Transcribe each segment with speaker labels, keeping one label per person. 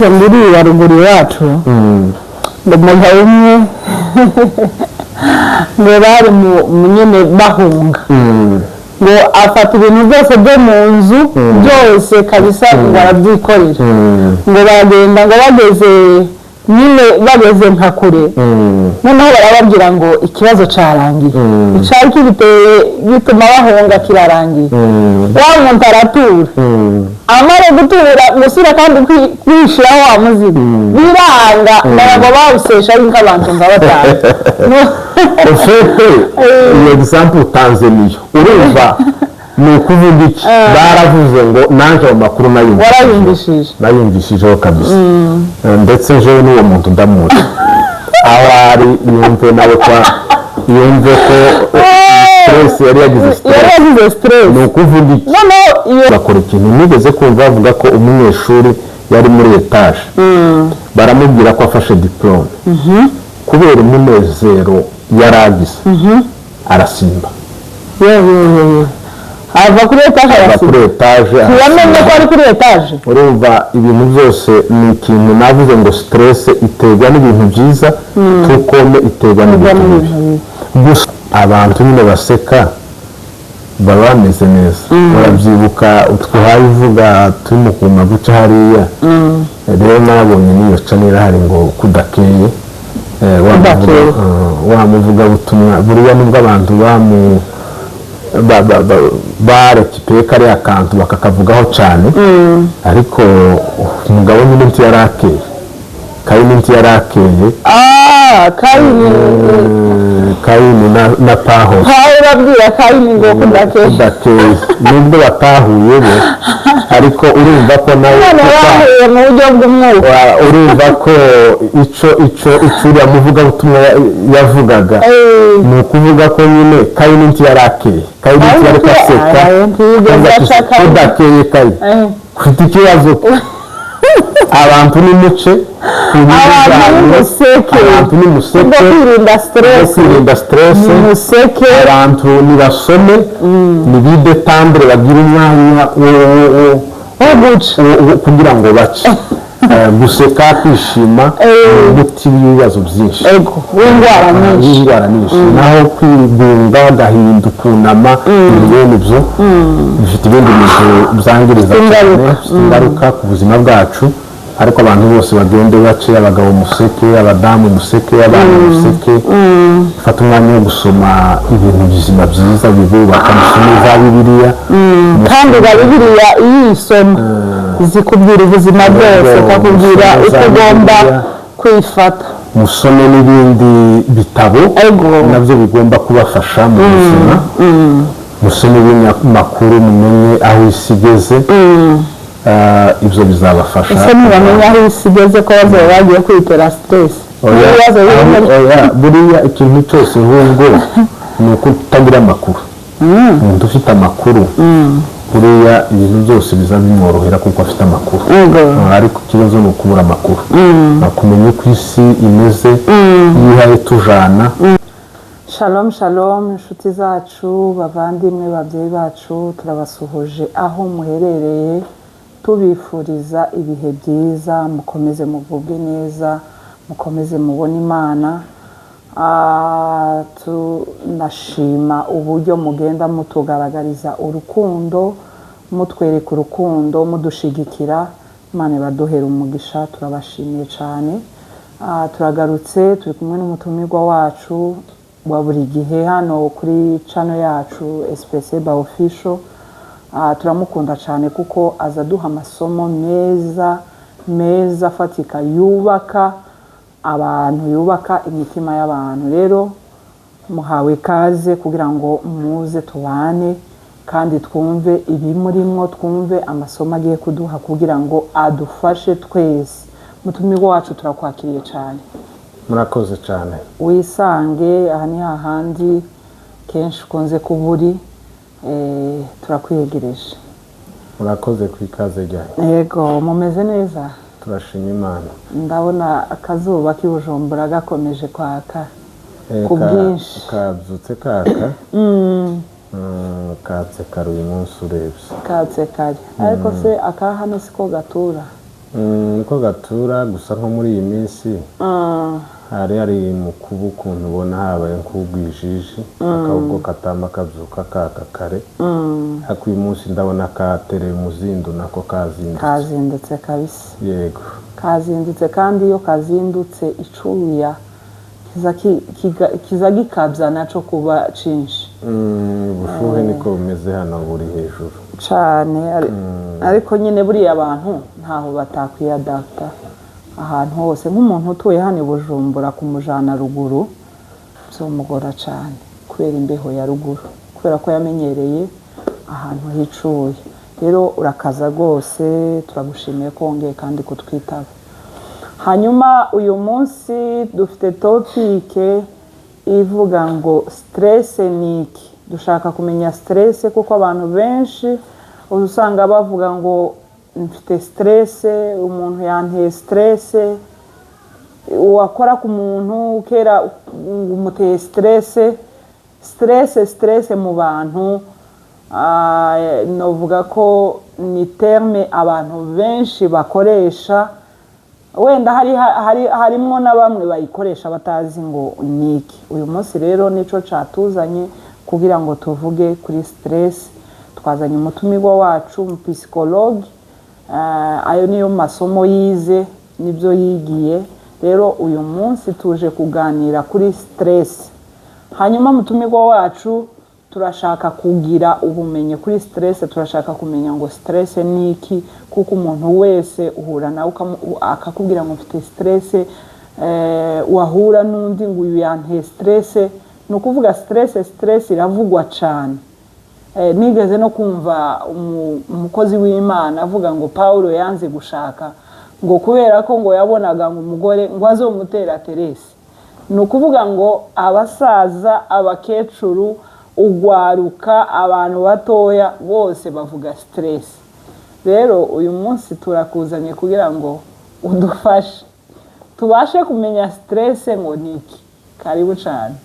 Speaker 1: muri waruguru yacu umugabo umwe ngo bari mu nyene bahunga ngo afata ibintu byose byo mu nzu byose kabisa ngo arabyikorera ngo bagenda ngo bageze nyine bageze nka kure noneho barababwira ngo ikibazo cyarangiye icari kibiteye gituma bahunga kirarangiye wa muntu aratura amara gutura gusira kandi kwishiraho amuzigo biranga nabo bawusesha nk'abantu ngabatanga
Speaker 2: ofete iyo example Tanzania urumva ni ukuvuga iki baravuze ngo nanje amakuru nayumvishijeho kabisa ndetse je n'uwo muntu ndamuzi awari yumve nawe kwa yumve ko stress yari yagize stress ni ukuvuga iki bakora ikintu nigeze kumva bavuga ko umunyeshuri yari muri etage baramubwira ko afashe diplome kubera umunezero yaragize arasimba
Speaker 1: ava kuri etage yamenye ko ari kuri etage
Speaker 2: urumva ibintu byose ni ikintu navuze ngo stress iterwa n'ibintu byiza tukome iterwa n'ibintu bibi gusa abantu nyine baseka baba bameze neza barabyibuka utwaye uvuga turimo kuma guca hariya rero nabonye niyo canira hari ngo kudakeye wamuvuga butumwa buriya nubwo abantu barekipeye kariya kantu bakakavugaho cyane ariko umugabo nyine nti yarakeye Kayini nti yarakeye Kayini na Pahoro
Speaker 1: urabwira Kayini ngo kudakeye
Speaker 2: nubwo batahuye bo ariko urumva ko nawe
Speaker 1: bahuye mu buryo bw'umwuka
Speaker 2: urumva ko ico yamuvuga butumwa yavugaga ni ukuvuga ko nyine Kayini nti yarakeye Kayini nti yari kaseka kudakeye Kayini kufite ikibazo abantu ni muce abantu ni museke kwirinda stress abantu ni basome ni bidetambere bagira umwanya wo kugira ngo bace guseka kwishima umuti w'ibibazo byinshi w'indwara nyinshi naho kwigunga agahinda kunama ibintu byo bifite ibindi bintu byangiriza cyane ingaruka ku buzima bwacu ariko abantu bose bagende bace abagabo museke abadamu museke abana museke fata umwanya wo gusoma ibintu bizima byiza bibubaka musome za Bibiliya
Speaker 1: kandi Bibiliya iyisoma zikubwira ubuzima bwose kakubwira uko ugomba kwifata
Speaker 2: musome n'ibindi bitabo nabyo bigomba kubafasha mu buzima musome ibinyamakuru mumenye aho isi igeze ibyo bizabafasha
Speaker 1: ese ntibamenye aho isi igeze ko bazaba bagiye kwitera stress
Speaker 2: buriya ikintu cyose ahubwo ni uko utagira amakuru umuntu ufite amakuru buriya ibintu byose biza bimworohera kuko afite amakuru ariko ikibazo ni ukubura amakuru kumenya uko isi imeze yihaye tujana
Speaker 1: Shalom shalom inshuti zacu bavandimwe babyeyi bacu turabasuhuje aho muherereye tubifuriza ibihe byiza mukomeze muvubwe neza mukomeze mubone Imana tunashima uburyo mugenda mutugaragariza urukundo mutwereka urukundo mudushigikira Imana ibaduhera umugisha turabashimiye cyane turagarutse turi kumwe n'umutumirwa wacu wa buri gihe hano kuri channel yacu SPC ba official turamukunda cyane kuko azaduha amasomo meza afatika yubaka abantu yubaka imitima y'abantu rero muhawe kaze kugira ngo muze tubane kandi twumve ibimurimo twumve amasomo agiye kuduha kugira ngo adufashe twese mutumirwa wacu turakwakiriye cyane
Speaker 2: murakoze cyane
Speaker 1: wisange aha ni hahandi kenshi ukunze kuburi turakwiyegereje
Speaker 2: murakoze ku ikaze ryawe
Speaker 1: yego mumeze neza
Speaker 2: turashima Imana
Speaker 1: ndabona akazuba k'Ibujumbura gakomeje kwaka ku bwinshi
Speaker 2: kabyutse kaka katse kare uyu munsi urebye
Speaker 1: katse kare ariko se aka hano siko gatura
Speaker 2: niko gatura gusa nko muri iyi minsi hari mu kuba ukuntu ubona habaye nk'ubwijiji akabwo katama kabyuka kaka kare ariko uyu munsi ndabona katereye umuzindu nako
Speaker 1: kazindutse kabisa
Speaker 2: yego
Speaker 1: kazindutse kandi iyo kazindutse icuya kiza gikabya naco kuba cinshi
Speaker 2: ubushuhe niko bumeze hano buri hejuru
Speaker 1: cyane ariko nyine buriya abantu ntaho batakwiyadapta ahantu hose nk'umuntu utuye hano i Bujumbura kumujana ruguru byomugora cyane kubera imbeho ya ruguru kubera ko yamenyereye ahantu hicuye rero urakaza rwose turagushimiye ko wongeye kandi kutwitaba hanyuma uyu munsi dufite topike ivuga ngo stress ni iki dushaka kumenya stress kuko abantu benshi usanga bavuga ngo mfite stress umuntu yanteye stress wakora ku muntu ukera umuteye stress mu bantu novuga ko ni terme abantu benshi bakoresha wenda harimo na bamwe bayikoresha batazi ngo niki uyu munsi rero nico catuzanye kugira ngo tuvuge kuri stress twazanye umutumirwa wacu psychologue ayo niyo masomo yize nibyo yigiye rero uyu munsi tuje kuganira kuri stress hanyuma umutumirwa wacu turashaka kugira ubumenyi kuri stress turashaka kumenya ngo stress ni iki kuko umuntu wese uhura nawe akakubwira ngo mfite stress wahura n'undi ngo uyu yanteye stress ni ukuvuga stress iravugwa cyane nigeze no kumva umukozi w'Imana avuga ngo Paulo yanze gushaka ngo kubera ko ngo yabonaga ngo umugore ngo azomutera Teresi ni ukuvuga ngo abasaza abakecuru ugwaruka abantu batoya bose bavuga stress rero uyu munsi turakuzanye kugira ngo udufashe tubashe kumenya stress ngo niki karibu cyane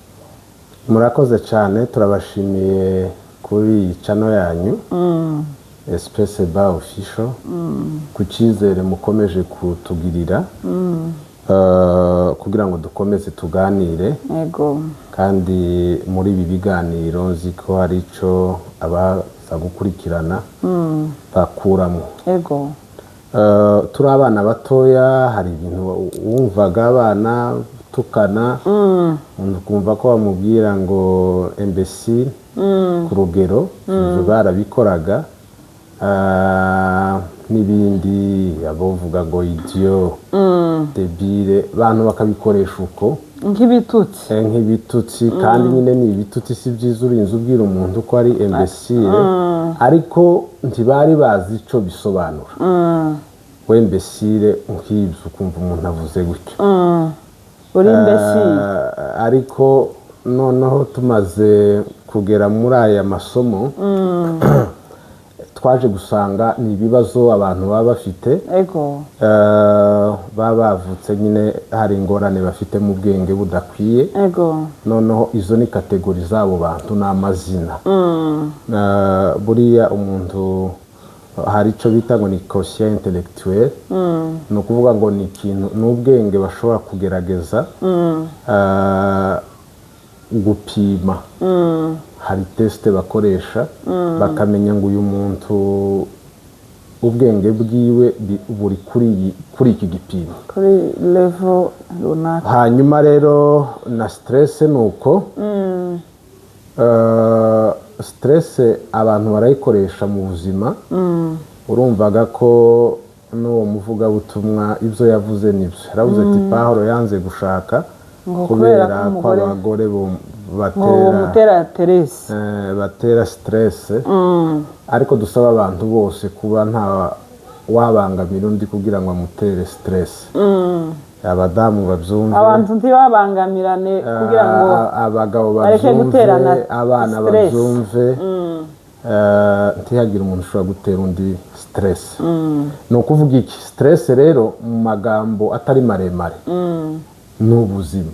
Speaker 2: murakoze cyane turabashimiye kuri channel yanyu Espace Bar Official ku cyizere mukomeje kutugirira kugira ngo dukomeze tuganire
Speaker 1: yego
Speaker 2: kandi muri ibi biganiro nzi ko hari icyo abaza gukurikirana bakuramo
Speaker 1: yego
Speaker 2: turi abana batoya hari ibintu wumvaga abana tukana kumva ko bamubwira ngo imbécile ku rugero barabikoraga n'ibindi abavuga ngo idiot debile abantu bakabikoresha uko nk'ibitutsi kandi nyine ni ibitutsi si byiza urinze ubwira umuntu ko ari imbécile ariko ntibari bazi icyo bisobanura we imbécile nk'ibyo ukumva umuntu avuze gutyo
Speaker 1: uri imbécile
Speaker 2: ariko noneho tumaze kugera muri aya masomo twaje gusanga ni ibibazo abantu baba bafite baba bavutse nyine hari ingorane bafite mu bwenge budakwiye noneho izo ni kategori z'abo bantu n'amazina buriya umuntu hari icyo bita ngo ni quotient intellectuel ni ukuvuga ngo ni ikintu n'ubwenge bashobora kugerageza gupima hari teste bakoresha bakamenya ngo uyu muntu ubwenge bwiwe buri kuri iki gipimo
Speaker 1: kuri level runaka
Speaker 2: hanyuma rero na stress nuko stress abantu barayikoresha mu buzima urumvaga ko n'uwo muvugabutumwa ibyo yavuze nibyo yaravuze ati Paulo yanze gushaka kubera ko abagore batera stress ariko dusaba abantu bose kuba nta wabangamira undi kugira ngo amutere stress abadamu babyumve
Speaker 1: abantu ntibabangamirane kugira ngo
Speaker 2: abagabo babyumve abana babyumve ntihagire umuntu ushobora gutera undi stress ni ukuvuga iki stress rero mu magambo atari maremare ni ubuzima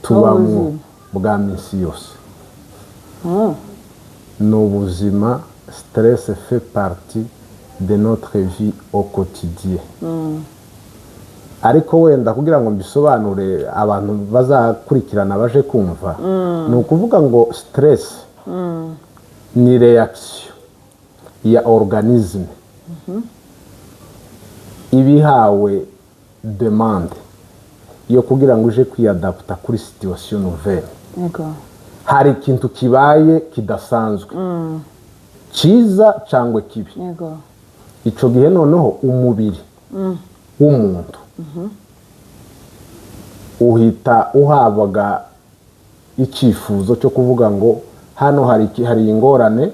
Speaker 2: tubamo bwa minsi yose ni ubuzima stress fait partie de notre vie au quotidien. Ariko wenda kugira ngo mbisobanure abantu bazakurikirana baje kumva ni ukuvuga ngo stress ni reaction ya organisme ibihawe demande yo kugira ngo uje kwiyadapta kuri situation nouvelle. Hari ikintu kibaye kidasanzwe cyiza cyangwa kibi. Ico gihe noneho umubiri w'umuntu uhita uhabaga icyifuzo cyo kuvuga ngo hano hari ingorane,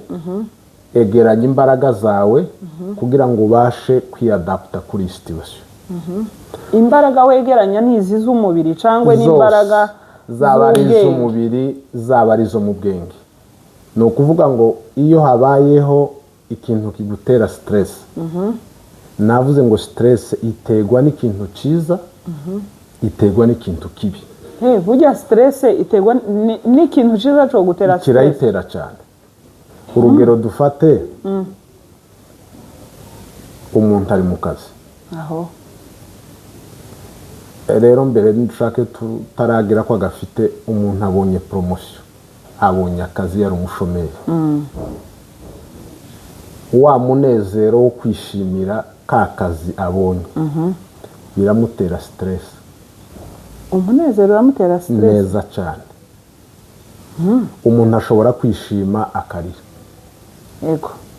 Speaker 2: egeranya imbaraga zawe kugira ngo ubashe kwiyadapta kuri situation.
Speaker 1: Imbaraga wegeranya nizi z'umubiri cyangwa n'imbaraga
Speaker 2: zaba ari iz'umubiri zaba ari izo mu bwenge. Ni ukuvuga ngo iyo habayeho ikintu kigutera stress, navuze ngo stress iterwa n'ikintu cyiza, iterwa n'ikintu kibi.
Speaker 1: Burya stress iterwa n'ikintu cyiza cyo gutera stress.
Speaker 2: Kirayitera cyane. Urugero dufate umuntu ari mu kazi. Rero mbere ndushake tutaragira ko agafite umuntu abonye promotion, abonye akazi yari umushomeri. Wa munezero wo kwishimira ka kazi abonye biramutera stress.
Speaker 1: Umunezero uramutera stress
Speaker 2: neza cyane. Umuntu ashobora kwishima akarira.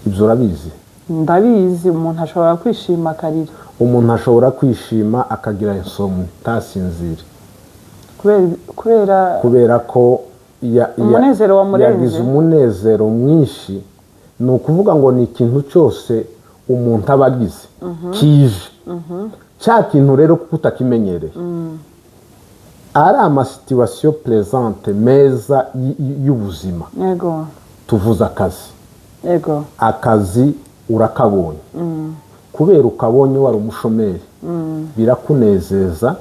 Speaker 2: Ibyo urabizi?
Speaker 1: Ndabizi. Umuntu ashobora kwishima akarira.
Speaker 2: Umuntu ashobora kwishima akagira insomni, tasinzira. Kubera ko
Speaker 1: umunezero wamurenze.
Speaker 2: Yagize umunezero mwinshi. Ni ukuvuga ngo ni ikintu cyose umuntu aba agize kije. Cya kintu rero kuko utakimenyereye. Ari amasituwasiyo plezante meza y'ubuzima. Tuvuze akazi. Akazi urakabonye. Kubera ukabonye wari umushomeri birakunezeza,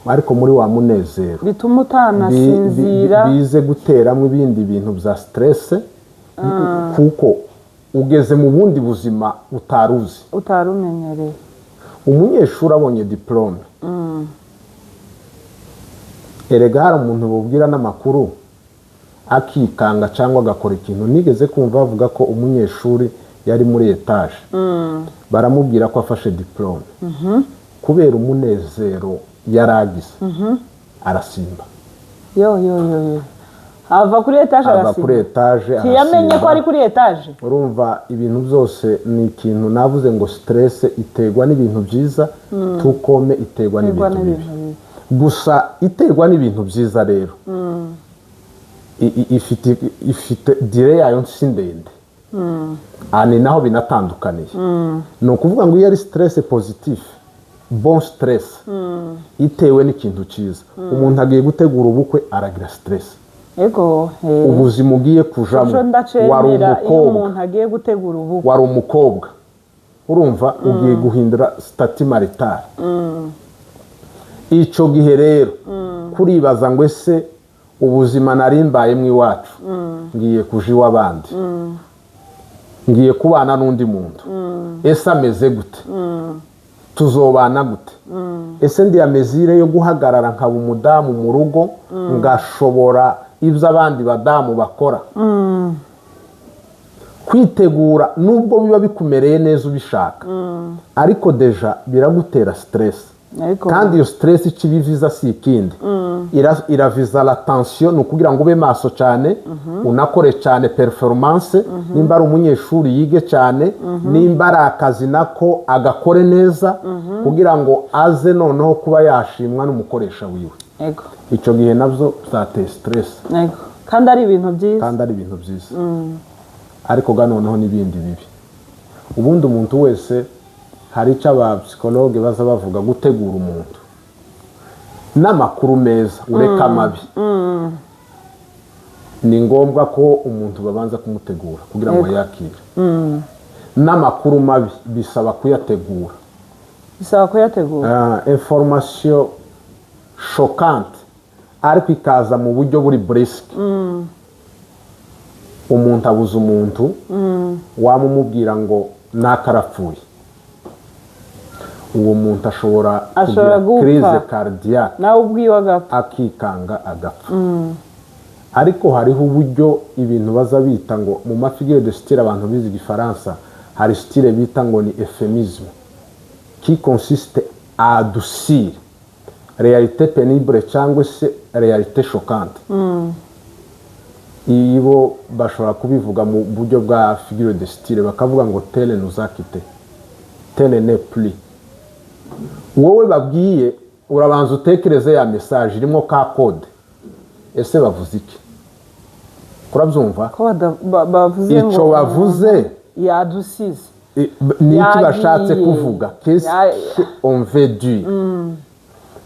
Speaker 2: ariko muri wa munezero
Speaker 1: bituma utanasinzira,
Speaker 2: bize guteramo ibindi bintu bya stress, kuko ugeze mu bundi buzima utarumenyereye. Umunyeshuri abonye diplome, erega hari umuntu bubwira n'amakuru akikanga cyangwa agakora ikintu. Nigeze kumva bavuga ko umunyeshuri yari muri etage, baramubwira ko afashe diplome, kubera umunezero yaragize arasimba.
Speaker 1: Ava kuri etage
Speaker 2: arasimba.
Speaker 1: Ntiyamenye ko ari kuri etage.
Speaker 2: Urumva ibintu byose ni ikintu navuze ngo stress iterwa n'ibintu byiza, tukome iterwa n'ibintu bibi. Gusa iterwa n'ibintu byiza rero ifite dire yayo ndende. Ani naho binatandukaniye. Ni ukuvuga ngo iyo ari stress positif, bon stress itewe n'ikintu cyiza, umuntu agiye gutegura ubukwe aragira stress. Ubuzima ugiye kujamo, wari umukobwa, urumva ugiye guhindura stati maritale. Icyo gihe rero kuribaza ngo ese ubuzima narimbayemo iwacu ngiye kuja iw'abandi, ngiye kubana n'undi muntu, ese ameze gute, tuzobana gute, ese ndi amezire yo guhagarara nkaba umudamu mu rugo ngashobora ibyo abandi badamu bakora. Kwitegura nubwo biba bikumereye neza ubishaka, ariko deja biragutera stress. Kandi iyo stress ikibiviza si ikindi, iraviza la tension. Ni ukugira ngo ube maso cyane, unakore cyane performance. Nimba ari umunyeshuri yige cyane, nimba ari akazi nako agakore neza, kugira ngo aze noneho kuba yashimwa n'umukoresha wiwe. Icyo gihe nabyo bizatera stress.
Speaker 1: Kandi ari ibintu
Speaker 2: byiza. Ariko ga noneho n'ibindi bibi. Ubundi umuntu wese hari icyo abapsikologe baza bavuga gutegura umuntu n'amakuru meza, ureka amabi. Ni ngombwa ko umuntu babanza kumutegura kugira ngo yakire. N'amakuru mabi bisaba kuyategura. Information choquante ariko ikaza mu buryo buri brisk. Umuntu abuze umuntu, wamumubwira ngo nakarapfuye, uwo muntu ashobora
Speaker 1: Ashobora
Speaker 2: kugira crise
Speaker 1: gupfa.
Speaker 2: cardiaque
Speaker 1: nawe ubwiwe agapfa
Speaker 2: akikanga agapfa ariko hariho uburyo ibintu baza bita ngo mu mafigure de style abantu bize igifaransa hari style bita ngo ni euphémisme qui consiste à adoucir réalité pénible cyangwa se réalité choquante ibo bashobora kubivuga mu buryo bwa figure de style bakavuga ngo tel nous a quitté tel n'est plus wowe babwiye urabanza utekereze ya message irimo ka code ese bavuze iki kurabyumva
Speaker 1: ko bavuze ngo
Speaker 2: icyo bavuze
Speaker 1: yadusize
Speaker 2: niki bashatse kuvuga qu'est-ce on veut dire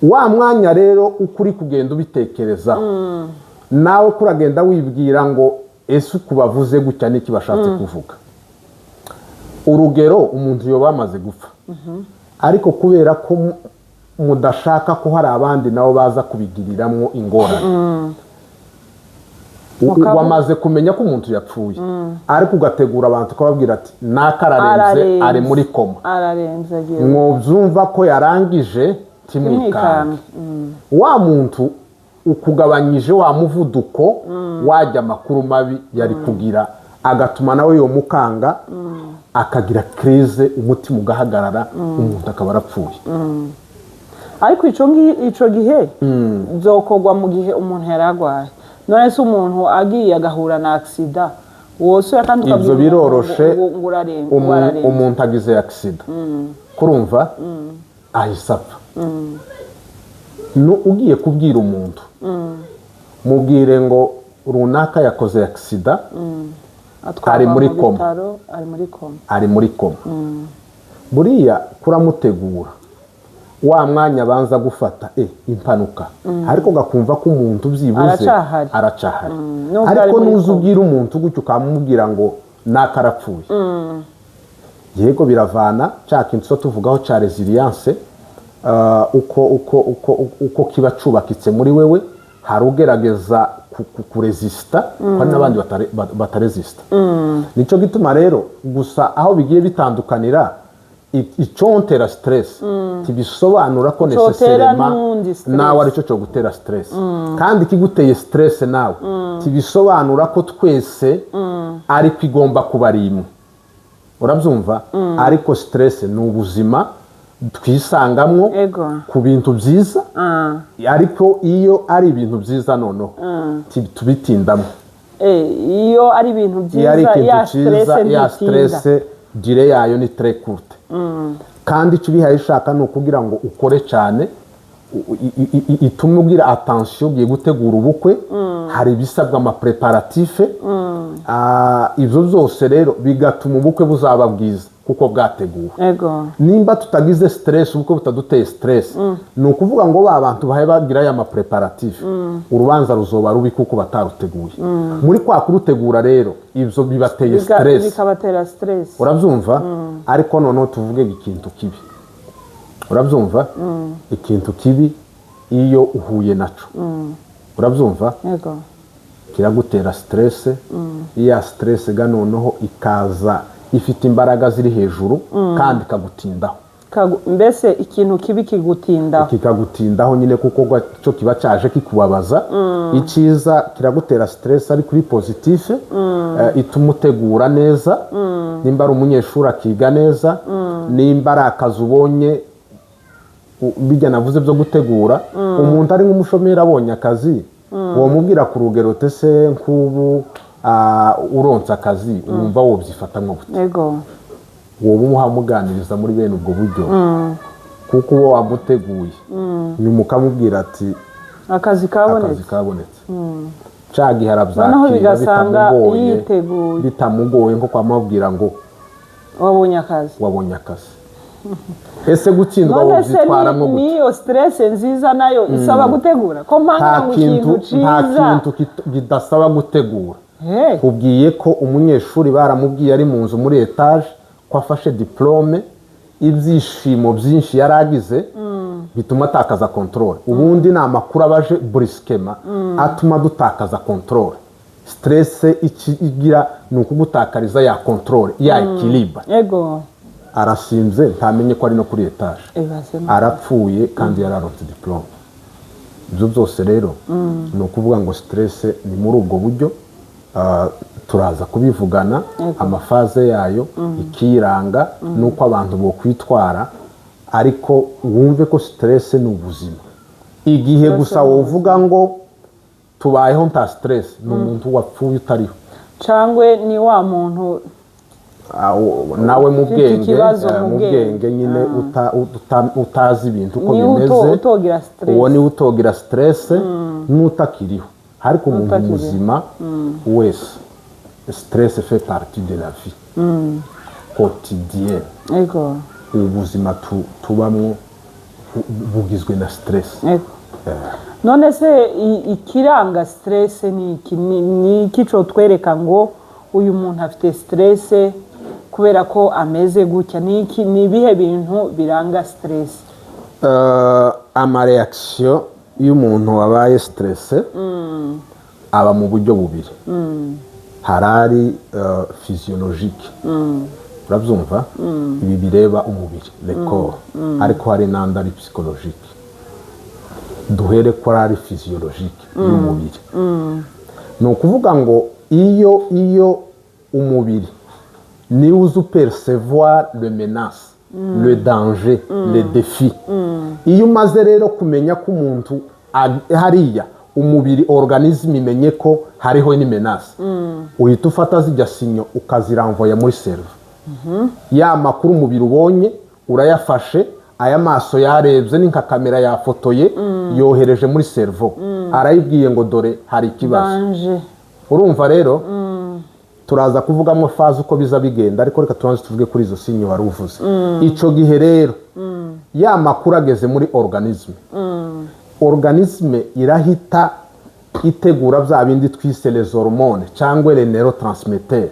Speaker 2: wa mwanya rero ukuri kugenda ubitekereza nawe kuragenda wibwira ngo ese uko bavuze gutya niki bashatse kuvuga urugero umuntu yoba amaze gupfa ariko kubera ko mudashaka ko hari abandi nabo baza kubigiriramwo ingorane wamaze kumenya ko umuntu yapfuye ariko ugategura abantu ukababwira ati nakararenze ari muri koma mwobyumva ko yarangije timwikange wa muntu ukugabanyije wa muvuduko wajya amakuru mabi yari kugira agatuma nawe yo mukanga akagira crise umutima ugahagarara umuntu akaba arapfuye
Speaker 1: ariko ico gihe byokorwa mu gihe umuntu yaragwaye none se umuntu agiye agahura na accident wose kandi
Speaker 2: ibyo biroroshe umuntu agize accident kurumva ahise apfa ugiye kubwira umuntu mubwire ngo runaka yakoze accident ari muri koma buriya kuramutegura wa mwanya abanza gufata impanuka ariko gakumva ko umuntu byibuze aracahari ariko nuza ubwira umuntu gutyo ukamubwira ngo nakarapfuye yego biravana cya kintu cyo tuvugaho cya resilience uko kiba cubakitse muri wewe hari ugerageza kuresista kandi n'abandi bataresista nicyo gituma rero gusa aho bigiye bitandukanira icontera stress tibisobanura ko necessairement nawe aricyo cyo gutera stress kandi kiguteye stress nawe tibisobanura ko twese ariko igomba kuba ari imwe urabyumva ariko stress ni ubuzima twisangamwo ku bintu byiza ariko iyo ari ibintu byiza noneho tubitindamo
Speaker 1: iyo ari ibintu byiza
Speaker 2: ya stress dire yayo ni très courte kandi icyo ubihaye ishaka ni ukugira ngo ukore cyane itume ugira attention ugiye gutegura ubukwe hari ibisabwa amapreparatife ibyo byose rero bigatuma ubukwe buzaba bwiza kuko bwateguwe nimba tutagize stress ubukwe butaduteye stress ni ukuvuga ngo ba bantu bahe bagira ya mapreparatife urubanza ruzoba rubi kuko bataruteguye muri kwa kurutegura rero ibyo bibateye stress
Speaker 1: bikabatera stress
Speaker 2: urabyumva ariko noneho tuvuge ikintu kibi urabyumva ikintu kibi iyo uhuye naco urabyumva kiragutera stress iya stress ga noneho ikaza ifite imbaraga ziri hejuru kandi kagutindaho
Speaker 1: mbese ikintu kibi
Speaker 2: kikagutindaho nyine kuko cyo kiba cyaje kikubabaza icyiza kiragutera stress ari kuri positive ituma utegura neza nimba ari umunyeshuri akiga neza nimba ari akazi ubonye bijya navuze byo gutegura umuntu ari nk'umushomeri abonye akazi uwo mubwira ku rugero tese nk'ubu uronsa akazi wumva wobyifatamwo gute wowe umuhamuganiriza muri bene ubwo buryo kuko uwo wamuteguye nyuma ukamubwira ati
Speaker 1: akazi
Speaker 2: kabonetse cagihe arabyakira bitamugoye nko kwamubwira ngo
Speaker 1: wabonye akazi
Speaker 2: ese gutsindwa wobyitwaramwo gute
Speaker 1: niyo stress nziza nayo isaba gutegura ko mpanga mu kintu ciza
Speaker 2: nta kintu kidasaba gutegura ubwiye ko umunyeshuri baramubwiye ari mu nzu muri etage ko afashe diplome ibyishimo byinshi yaragize bituma atakaza control ubundi ni amakuru abaje brusquement atuma dutakaza control stress ikigira ni ukugutakariza ya control ya equilibre arasinze ntamenye ko ari no kuri etage arapfuye kandi yararonse diplome. Ibyo byose rero ni ukuvuga ngo stress ni muri ubwo buryo. Turaza kubivugana amafaze yayo ikiranga nuko abantu bo kwitwara, ariko wumve ko stress ni ubuzima. Igihe gusa wovuga ngo tubayeho nta stress ni umuntu wapfuye utariho,
Speaker 1: cyangwa ni wa muntu
Speaker 2: nawe mu bwenge nyine utazi ibintu uko bimeze, uwo ni utogira stress n'utakiriho. Ariko umuntu muzima wese stress fait partie de la vie quotidienne. Ubuzima tubamo bugizwe na stress.
Speaker 1: None se ikiranga stress ni iki cyo twereka ngo uyu muntu afite stress kubera ko ameze gutya? Ni ibihe bintu biranga stress?
Speaker 2: Ama reaction y'umuntu wabaye stress aba mu buryo bubiri. Harari physiologique, urabyumva, ibi bireba umubiri, le corps, ariko hari n'andari psychologique. Duhere ko ari physiologique y'umubiri. Ni ukuvuga ngo iyo umubiri ni uzi percevoir le menace, le danger, le défi. Iyo umaze rero kumenya ko umuntu hariya umubiri organisme imenye ko hariho ni menace, uhita ufata zijya sinyo ukaziramvoya muri cerveau. Ya makuru umubiri ubonye urayafashe, aya maso yarebye ni nka kamera yafotoye yohereje muri cerveau, arayibwiye ngo dore hari ikibazo. Urumva rero turaza kuvugamo faze uko biza bigenda, ariko reka tubanze tuvuge kuri izo sinyo wari uvuze. Ico gihe rero ya makuru ageze muri organisme irahita itegura bya bindi twise les hormones cyangwa les neurotransmetteurs.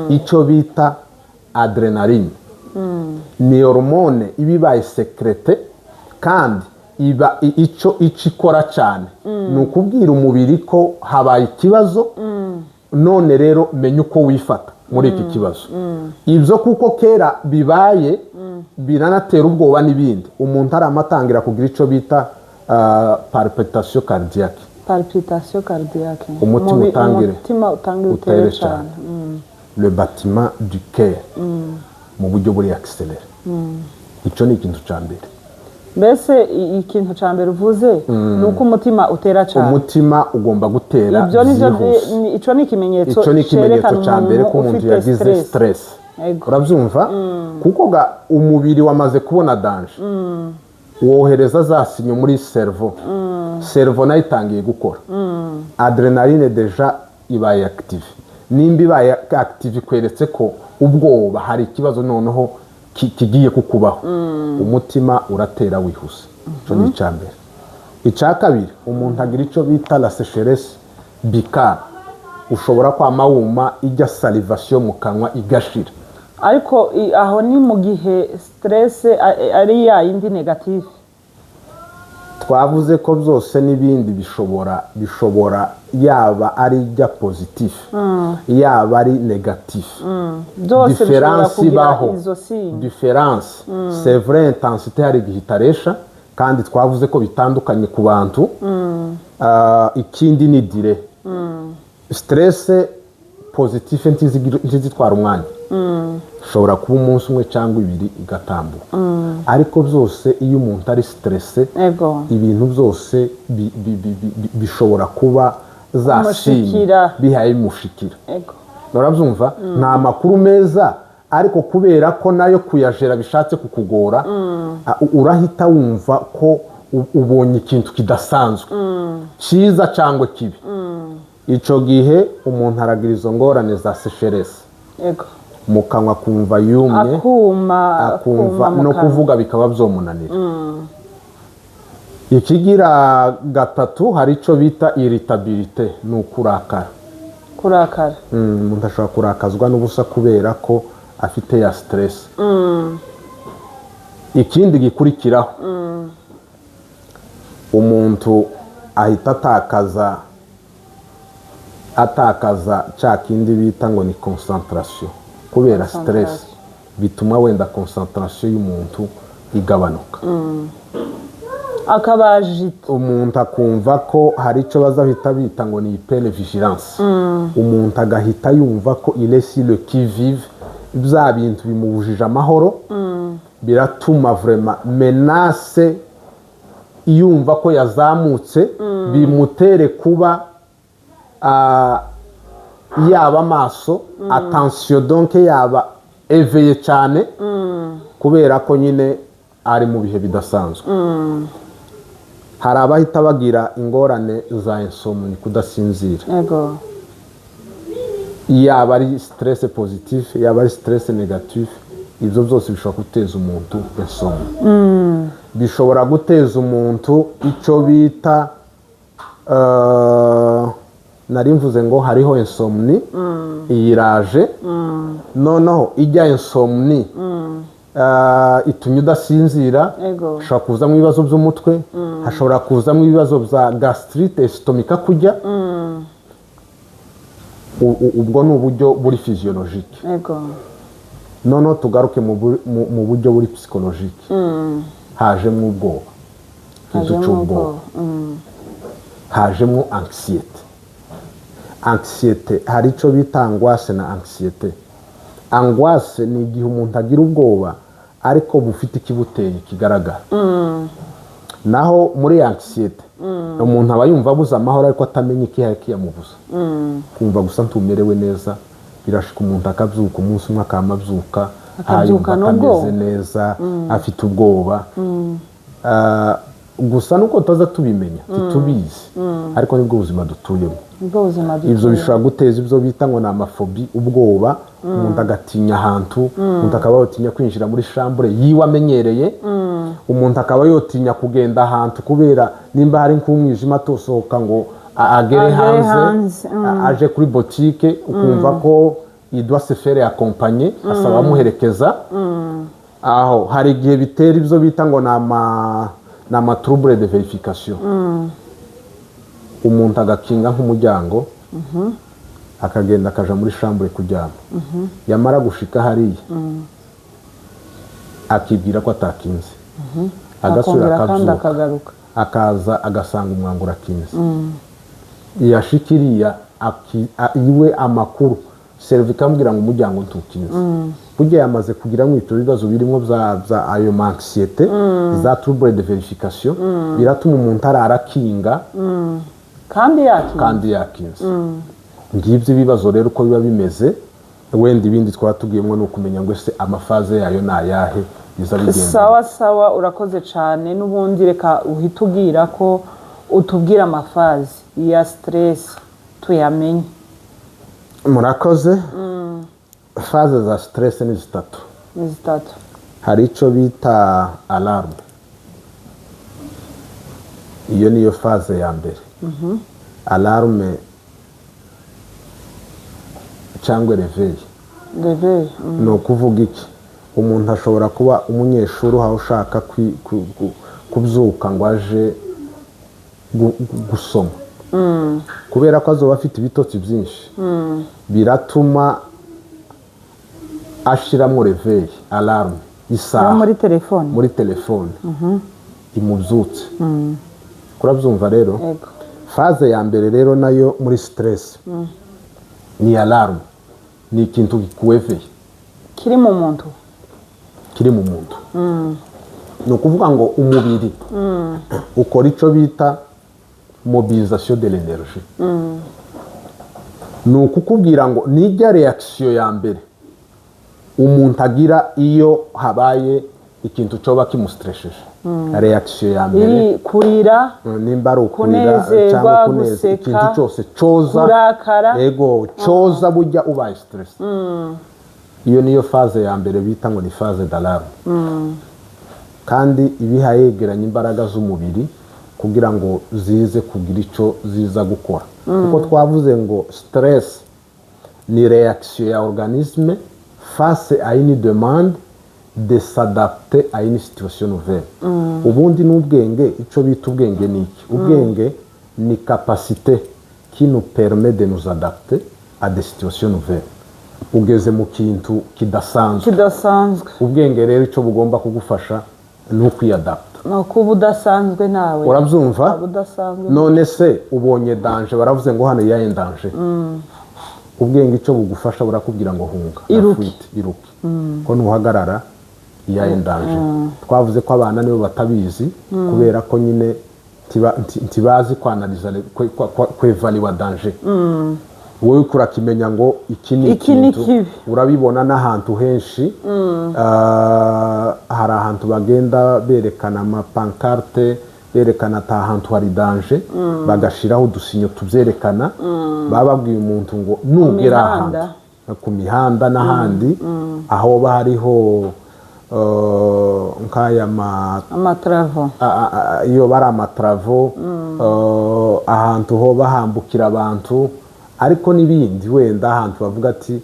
Speaker 2: Ico bita adrenaline. Ni hormone ibibaye secrete kandi iba ico ikora cyane. Ni ukubwira umubiri ko habaye ikibazo, none rero menya uko wifata muri iki kibazo. Ibyo kuko kera bibaye biranatera ubwoba n'ibindi. Umuntu aramatangira kugira ico bita palpitation cardiaque.
Speaker 1: Palpitation cardiaque.
Speaker 2: Umutima utangira cyane. Le battement du cœur mu buryo buri accéléré. Ico ni ikintu cya mbere.
Speaker 1: Mbese ikintu cya mbere uvuze ni uko umutima utera cyane.
Speaker 2: Umutima ugomba gutera byihuse.
Speaker 1: Ico ni ikimenyetso
Speaker 2: cya mbere ko umuntu yagize stress. Urabyumva? Kuko umubiri wamaze kubona danger, wohereza za sinyo muri cerveau. Cerveau nayo itangiye gukora. Adrenaline deja ibaye active. Nimba ibaye active kweretse ko ubwoba hari ikibazo noneho kigiye kukubaho. Umutima uratera wihuse. Ico ni icya mbere. Icya kabiri, umuntu agira ico bita la sécheresse buccale. Ushobora kwama wuma ijya salivation mu kanwa igashira.
Speaker 1: Ariko aho ni mu gihe stress ari ya yindi negative.
Speaker 2: Twavuze ko byose n'ibindi bishobora yaba ari ijya positif, yaba ari negatif. Différence ibaho. Différence, c'est vrai, intensité hari gihitaresha, kandi twavuze ko bitandukanye ku bantu. Ikindi ni dire. Stress positif ntizitwara umwanya. Ushobora kuba umunsi umwe cyangwa ibiri igatambuka. Ariko byose iyo umuntu ari stressé, ibintu byose bishobora kuba zasinya bihaye bimushikira. Urabyumva? Nta makuru meza, ariko kubera ko nayo kuyajera bishatse kukugora, urahita wumva ko ubonye ikintu kidasanzwe, cyiza cyangwa kibi. Ico gihe umuntu aragira izo ngorane za sécheresse. Mu kanwa kumva yumye, akumva no kuvuga bikaba byomunanira. Ikigira gatatu hari ico bita irritabilité, ni ukurakara. Umuntu ashobora kurakazwa n'ubusa kubera ko afite ya stress. Ikindi gikurikiraho, umuntu ahita atakaza cya kindi bita ngo ni concentration kubera stress. bituma wenda concentration y'umuntu igabanuka
Speaker 1: akabajita
Speaker 2: umuntu akumva ko hari icyo bazahita bita ngo ni hyper vigilance umuntu agahita yumva ko il est sur le qui vive bya bintu bimubujije amahoro biratuma vraiment menace yumva ko yazamutse bimutere kuba yaba maso attention donc yaba éveillé cyane kubera ko nyine ari mu bihe bidasanzwe hari abahita bagira ingorane za insomni kudasinzira
Speaker 1: yego
Speaker 2: yaba ari stress positif yaba ari stress negatif ibyo byose bishobora guteza umuntu insomni bishobora guteza umuntu icyo bita nari mvuze ngo hariho insomni iyiraje noneho ijya insomni itumye udasinzira hashobora kuzamo ibibazo by'umutwe hashobora kuzamo ibibazo bya gastrite esitomika kujya ubwo ni uburyo buri physiologique noneho tugaruke mu buryo buri psychologique hajemo ubwoba ikintu cy'ubwoba hajemo anxiety hari icyo bita angoisse na anxiety angoisse ni igihe umuntu agira ubwoba ariko bufite ikibuteye kigaragara naho muri anxiety umuntu aba yumva abuze amahoro ariko atamenya ikihaye kiyamubuza kumva gusa ntumerewe neza birashika umuntu akabyuka umunsi umwe akamabyuka
Speaker 1: akabyuka
Speaker 2: atameze neza afite ubwoba gusa nuko tuza tubimenya tubizi ariko nibwo ubuzima dutuyemo ibyo bishobora guteza ibyo bita ngo ni amafobi ubwoba umuntu agatinya ahantu umuntu akaba yotinya kwinjira muri shambure yiwe amenyereye umuntu akaba yotinya kugenda ahantu kubera nimba hari nk'umwijima tusohoka ngo agere hanze aje kuri botike ukumva ko idwa sefere accompagner asaba amuherekeza aho hari igihe bitera ibyo bita ngo ni amatrouble de verification umuntu agakinga nk'umuryango akagenda akaja muri shambure kuryama yamara gushika hariya akibwira ko atakinze agasubira akabyuka akaza agasanga umwango urakinze yashikiriya iwe amakuru serve ikamubwira ngo umuryango ntukinze burya yamaze kugira mwito bibazo birimo za ayo anxiety za trouble de verification biratuma umuntu ararakinga kandi yakinze ngibyo ibibazo rero uko biba bimeze wenda ibindi twaba tugiyemo ni ukumenya ngo ese amafaze yayo ni ayahe biza bigenda
Speaker 1: sawa urakoze cyane n'ubundi reka uhita ubwira ko utubwira amafaze ya stress tuyamenye
Speaker 2: murakoze faze za stress ni zitatu hari icyo bita alarme iyo niyo faze ya mbere alarme cyangwa reveil ni ukuvuga iki umuntu ashobora kuba umunyeshuri aho ushaka kubyuka ngo aje gusoma kubera ko azoba afite ibitotsi byinshi biratuma ashiramo reveil alarme isaha muri telefone imubyutse kurabyumva rero faze ya mbere rero nayo muri stress ni alarme ni ikintu gikuweveye
Speaker 1: kiri mu muntu
Speaker 2: ni ukuvuga ngo umubiri ukora icyo bita mobilisation de l'énergie ni ukukubwira ngo nijya reaction ya mbere umuntu agira iyo habaye ikintu cyoba kimusitresheje reaction ya mbere
Speaker 1: kurira
Speaker 2: nimba ari ukurira cyangwa kuneza ikintu cyose cyoza yego cyoza bujya ubaye stress iyo niyo faze ya mbere bita ngo ni faze d'alarme kandi ibiha yegeranya imbaraga z'umubiri kugira ngo zize kugira icyo ziza gukora kuko twavuze ngo stress ni reaction ya organisme face à une demande de s'adapter à une situation nouvelle ubundi n'ubwenge icyo bita ubwenge ni iki ubwenge ni capacité qui nous permet de nous adapter à des situations nouvelles ugeze mu kintu kidasanzwe ubwenge rero icyo bugomba kugufasha ni ukwiyadapta
Speaker 1: no kuba udasanzwe nawe
Speaker 2: urabyumva none se ubonye danje baravuze ngo hano yaye danje ubwenge icyo bugufasha burakubwira ngo hunga iruke ko nuhagarara yaye danje twavuze ko abana nibo batabizi kubera ko nyine ntibazi kwanaliza kwevaliwa danje wowe kurakimenya ngo iki ni ikintu urabibona n'ahantu henshi hari ahantu bagenda berekana amapankarte berekana ata ahantu hari danje bagashiraho udusinyo tubyerekana baba babwiye umuntu ngo nugera ahantu ku mihanda n'ahandi aho hariho nk'aya
Speaker 1: amatravo
Speaker 2: iyo bari amatravo ahantu ho bahambukira abantu ariko n'ibindi wenda ahantu bavuga ati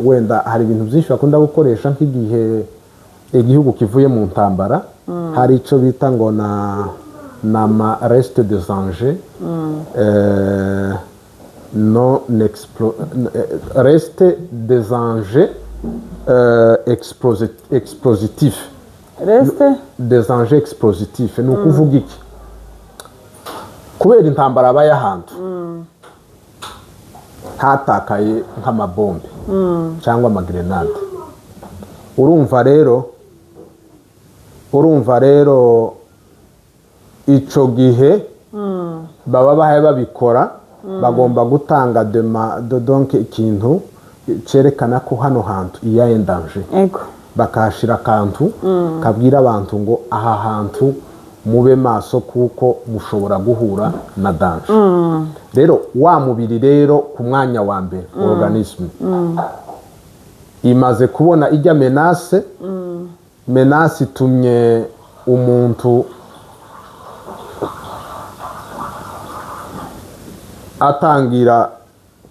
Speaker 2: wenda hari ibintu byinshi bakunda gukoresha nk'igihe igihugu kivuye mu ntambara hari icyo bita ngo na ma reste des anges reste des anges explositif
Speaker 1: reste
Speaker 2: des anges explositif ni ukuvuga iki kubera intambara abaye ahantu hatakaye nk'amabombe cyangwa amagrenade urumva rero icyo gihe baba bahaye babikora bagomba gutanga donc ikintu cyerekana ko hano hantu iyaye danje bakahashyira akantu kabwira abantu ngo aha hantu mube maso kuko mushobora guhura na danje rero wa mubiri rero ku mwanya wa mbere organisme imaze kubona ijya menase itumye umuntu atangira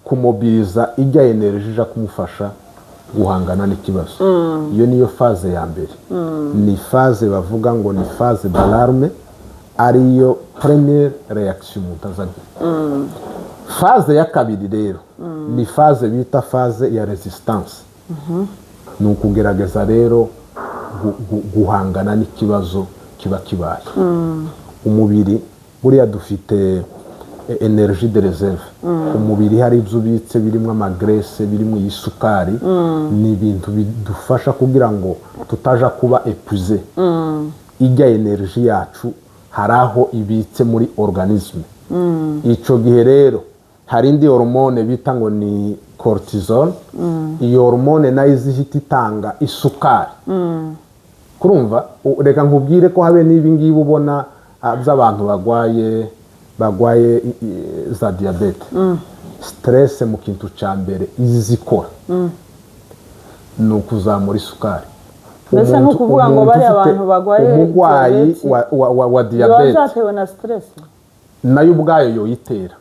Speaker 2: kumobiriza ijya energy ija kumufasha guhangana n'ikibazo iyo niyo faze ya mbere ni faze bavuga ngo ni faze d'alarme ariyo première réaction mutazagira faze ya kabiri rero ni faze bita faze ya resistance ni ukugerageza rero guhangana n'ikibazo kiba kibaye umubiri buriya dufite energie de reserve umubiri hari ibyo ubitse birimo amagrese birimo isukari ni ibintu bidufasha kugira ngo tutaja kuba épuisé ijya energie yacu hari aho ibitse muri organisme icyo gihe rero hari indi hormone bita ngo ni cortisol iyo hormone nayo izihita itanga isukari kurumva reka nkubwire ko habe n'ibi ngibi ubona by'abantu bagwaye za diabete stress mu kintu cya mbere izikora ni ukuzamura isukari
Speaker 1: mbese ni ukuvuga ngo bari abantu bagwaye
Speaker 2: umurwayi wa diabete
Speaker 1: zatewe na stress
Speaker 2: nayo ubwayo yoyitera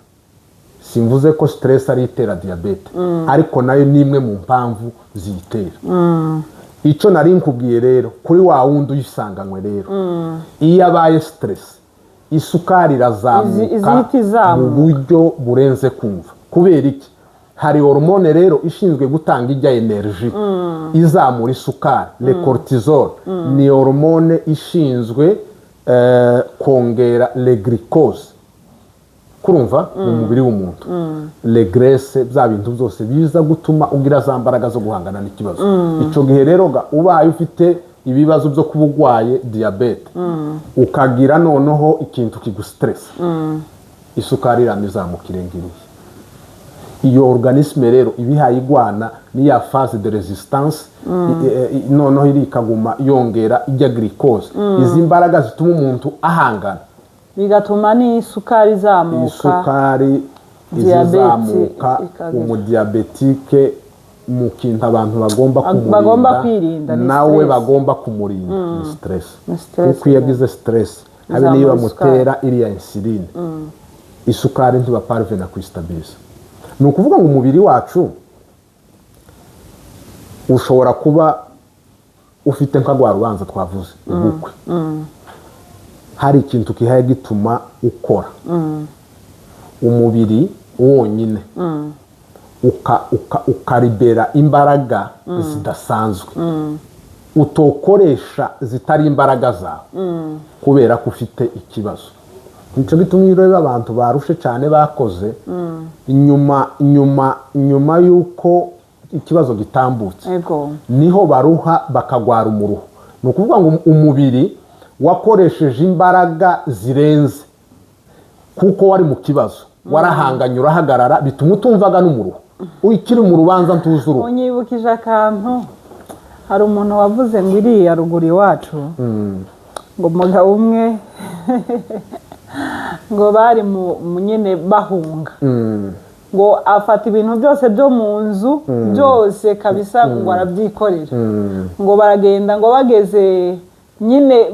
Speaker 2: simvuze ko stress ari itera diabete ariko nayo ni imwe mu mpamvu ziyitera icyo nari nkubwiye rero kuri wa wundi uyisanganywe rero iyo abaye stress isukari irazamuka mu buryo burenze kumva kubera iki hari hormone rero ishinzwe gutanga ijya energy izamura isukari le cortisol ni hormone ishinzwe kongera le glucose kurumva mu mubiri w'umuntu le graisse bya bintu byose biza gutuma ugira za mbaraga zo guhangana n'ikibazo icyo gihe rero ubaye ufite ibibazo byo kuba urwaye diabete ukagira noneho ikintu kigustress isukari iramizamuka irengiriye iyo organisme rero ibihaye igwana niya phase de resistance noneho irikaguma yongera ijya glucose izi mbaraga zituma umuntu ahangana
Speaker 1: bigatuma n'isukari izamuka
Speaker 2: isukari izamuka umudiabetike mu kintu abantu bagomba kwirinda nawe bagomba kumurinda ni stress kuko iyo agize stress habe niyo bamutera iriya insuline isukari ntibaparvena kuyistabiliza ni ukuvuga ngo umubiri wacu ushobora kuba ufite nka rwa rubanza twavuze ubukwe hari ikintu kihaye gituma ukora umubiri wonyine ukaribera imbaraga zidasanzwe utokoresha zitari imbaraga zawe kubera ko ufite ikibazo. Nicyo gituma iyo ureba abantu barushe cyane bakoze nyuma y'uko ikibazo gitambutse niho baruha bakagwara umuruho. Ni ukuvuga ngo umubiri wakoresheje imbaraga zirenze kuko wari mu kibazo warahanganye urahagarara bituma utumvaga n'umuruho ukiri mu rubanza ntuzuru.
Speaker 1: Unyibukije akantu, hari umuntu wavuze ngo iriya ruguru iwacu ngo umugabo umwe ngo bari mu nyine bahunga ngo afata ibintu byose byo mu nzu byose kabisa ngo arabyikorera ngo baragenda ngo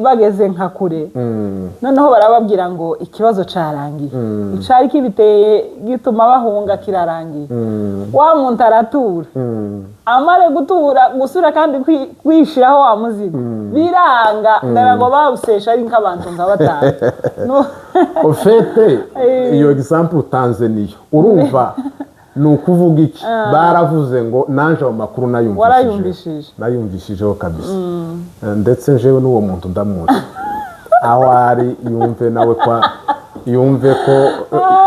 Speaker 1: bageze nka kure noneho barababwira ngo ikibazo cyarangiye icari kibiteye gituma bahunga kirarangiye. Wa muntu aratura amare gusura kandi kwishiraho wa muzigo biranga ndara ngo bawusesha ari nk'abantu nka batanu.
Speaker 2: Ofete iyo example utanze niyo urumva ni ukuvuga iki? Baravuze ngo nanje mu makuru nayumvishijeho kabisa ndetse njewe n'uwo muntu ndamuzi aho ari yumve ko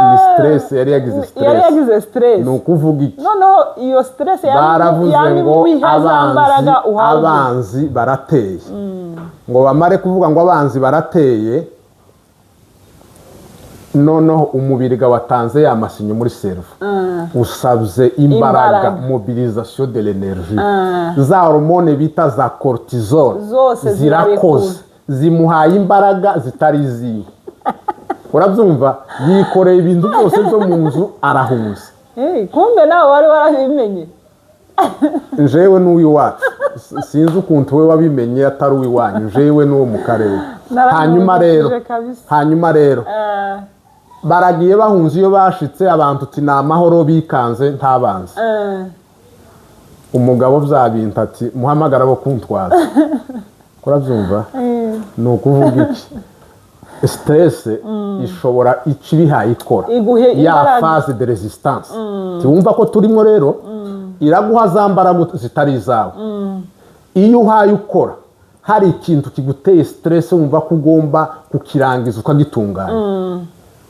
Speaker 2: ni stress yari yagize stress. Ni ukuvuga iki?
Speaker 1: Noneho iyo stress
Speaker 2: baravuze ngo abanzi barateye ngo bamare kuvuga ngo abanzi barateye noneho umubiri watanze yamasinyo muri servo usabye imbaraga mobilisation de l'énergie za hormone bita za cortisol zirakoze zimuhaye imbaraga zitari ziwe. Urabyumva yikoreye ibintu byose byo mu nzu arahunze.
Speaker 1: Kumbe nawe wari warabimenye.
Speaker 2: Jewe n'uyu wacu sinzi ukuntu we wabimenye atari uwiwanyu jewe n'uwo mu karere. Hanyuma rero baragiye bahunze iyo bashitse abantu uti na amahoro bikanze ntabanze. Umugabo byabinta ati muhamagara bo kuntwaza. Kurabyumva ni ukuvuga iki? Stress ishobora ikibihaye ikora ya phase de resistance tiwumva ko turimo rero iraguha zambara zitari izawe. Iyo uhaye ukora hari ikintu kiguteye stress wumva ko ugomba kukirangiza ukagitunganya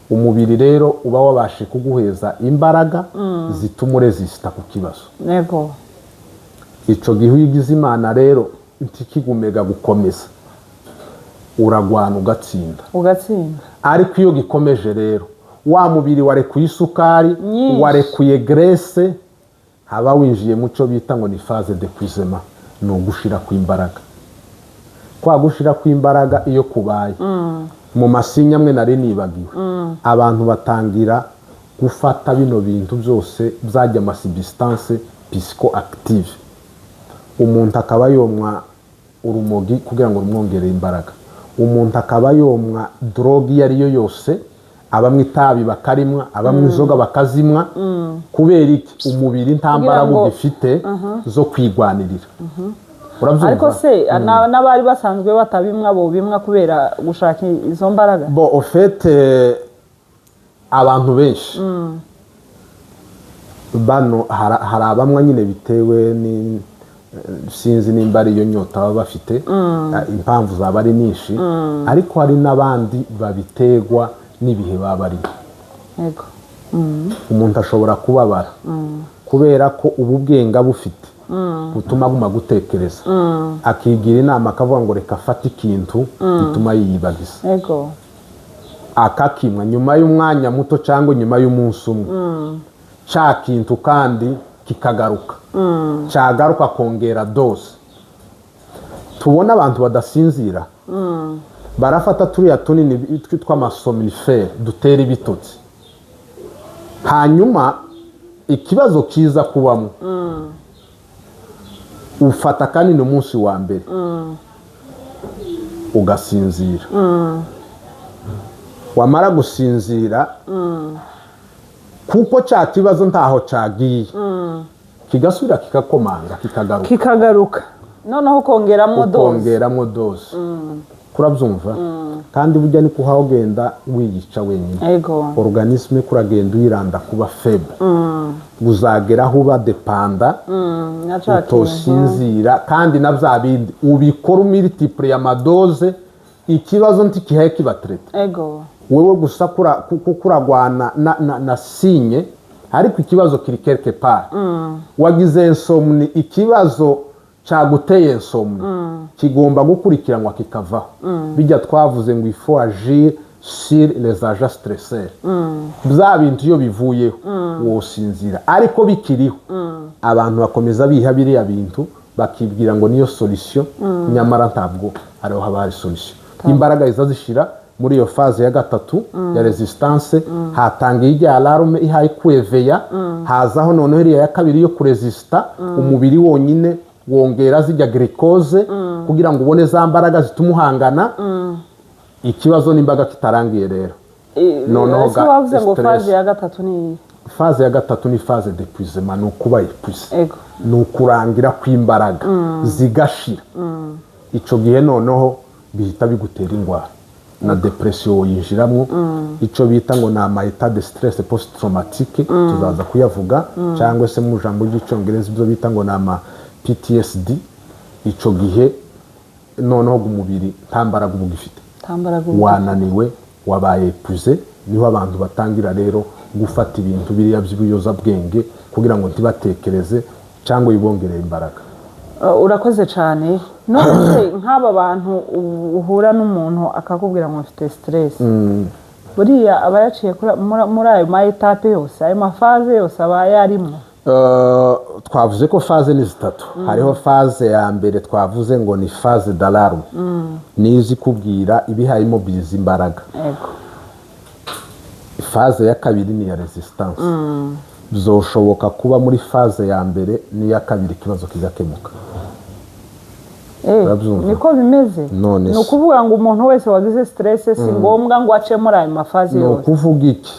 Speaker 2: umubiri rero uba wabashe kuguheza imbaraga zituma resista ku kibazo.
Speaker 1: Yego
Speaker 2: ico gihe uyigize Imana rero ntikigumega gukomeza uragwana ugatsinda. Ariko iyo gikomeje rero wa mubiri warekuye isukari warekuye graisse haba winjiye muco bita ngo ni phase d'épuisement, no gushira ku imbaraga. Kwa gushira ku imbaraga iyo kubaye mu masinya mwe nari nibagiwe abantu batangira gufata bino bintu byose byajya ama substance psychoactive. Umuntu akaba yomwa urumogi kugira ngo rumwongere imbaraga. Umuntu akaba yomwa drogue yariyo yose, abamwe itabi bakarimwa, abamwe inzoga bakazimwa kubera iki? Umubiri nta mbaraga ugifite zo kwigwanirira.
Speaker 1: Ariko se n'abari basanzwe batabimwa bo bimwa kubera gushaka izo mbaraga.
Speaker 2: Bo ofete abantu benshi bano hari abamwe nyine bitewe ni sinzi nimba ari iyo nyota baba bafite impamvu zaba ari nyinshi, ariko hari n'abandi babitegwa n'ibihe baba bari.
Speaker 1: Yego
Speaker 2: umuntu ashobora kubabara kubera ko ubu bwenga bufite butuma aguma gutekereza akigira inama akavuga ngo reka afate ikintu gituma yiyibagiza.
Speaker 1: Yego
Speaker 2: akakimwa nyuma y'umwanya muto cyangwa nyuma y'umunsi umwe cya kintu kandi kikagaruka cyagaruka kongera dose. Tubona abantu badasinzira barafata turiya tunini twitwa amasomnifere dutera ibitotsi, hanyuma ikibazo kiza kubamo ufata kanini umunsi wa mbere ugasinzira, wamara gusinzira kuko cya kibazo ntaho cyagiye kigasubira kikakomanga kikagaruka.
Speaker 1: noneho
Speaker 2: ukongeramo doze kurabyumva kandi burya ni kuhagenda wiyica wenyine organisme kuragenda uyiranda kuba faible uzageraho uba depanda utosinzira kandi na bya bindi ubikora multiple amadoze ikibazo ntikihaye kibatrete wewe gusa kuragwana na sinye ariko ikibazo kiri quelque part wagize insomni ikibazo cyaguteye insomni kigomba gukurikiranwa kikavaho bijya twavuze ngo il faut agir sur les agents stresseurs bya bintu iyo bivuyeho wosinzira ariko bikiriho abantu bakomeza biha biriya bintu bakibwira ngo niyo solution nyamara ntabwo ariho haba hari solution imbaraga izazishira muri iyo phase ya gatatu ya resistance hatangiye ijya alarme ihaye kueveya hazaho noneho iriya ya kabiri yo kuresista umubiri wonyine wongera zijya glucose kugira ngo ubone za mbaraga zitumuhangana ikibazo n'imbaga kitarangiye rero
Speaker 1: noneho bavuze ngo phase ya gatatu ni
Speaker 2: phase ya gatatu ni phase d'épuisement no kuba épuisé no kurangira kw'imbaraga zigashira ico gihe noneho bihita bigutera ingwara na depression yinjiramo ico bita ngo na état de stress post traumatique tuzaza kuyavuga cyangwa se mu jambo ry'icyongereza ibyo bita ngo na PTSD ico gihe noneho umubiri tambaraga ubugifite wananiwe wabaye épuisé niho abantu batangira rero gufata ibintu biriya by'ubuyoza bwenge kugira ngo ntibatekereze cyangwa ibongerere imbaraga
Speaker 1: urakoze cyane none nk'aba bantu uhura n'umuntu akakubwira ngo mfite stress buriya aba yaciye muri ayo ma etape yose ayo mafaze yose aba yarimo
Speaker 2: twavuze ko phase ni zitatu hariho phase ya mbere twavuze ngo ni phase d'alarme nizi kubwira ibihaye immobilize imbaraga phase ya kabiri ni ya resistance bizoshoboka kuba muri phase ya mbere ni ya kabiri kibazo kigakemuka
Speaker 1: niko bimeze ni ukuvuga ngo umuntu wese wagize stress si ngombwa ngo ace muri ayo mafaze yose
Speaker 2: ni ukuvuga iki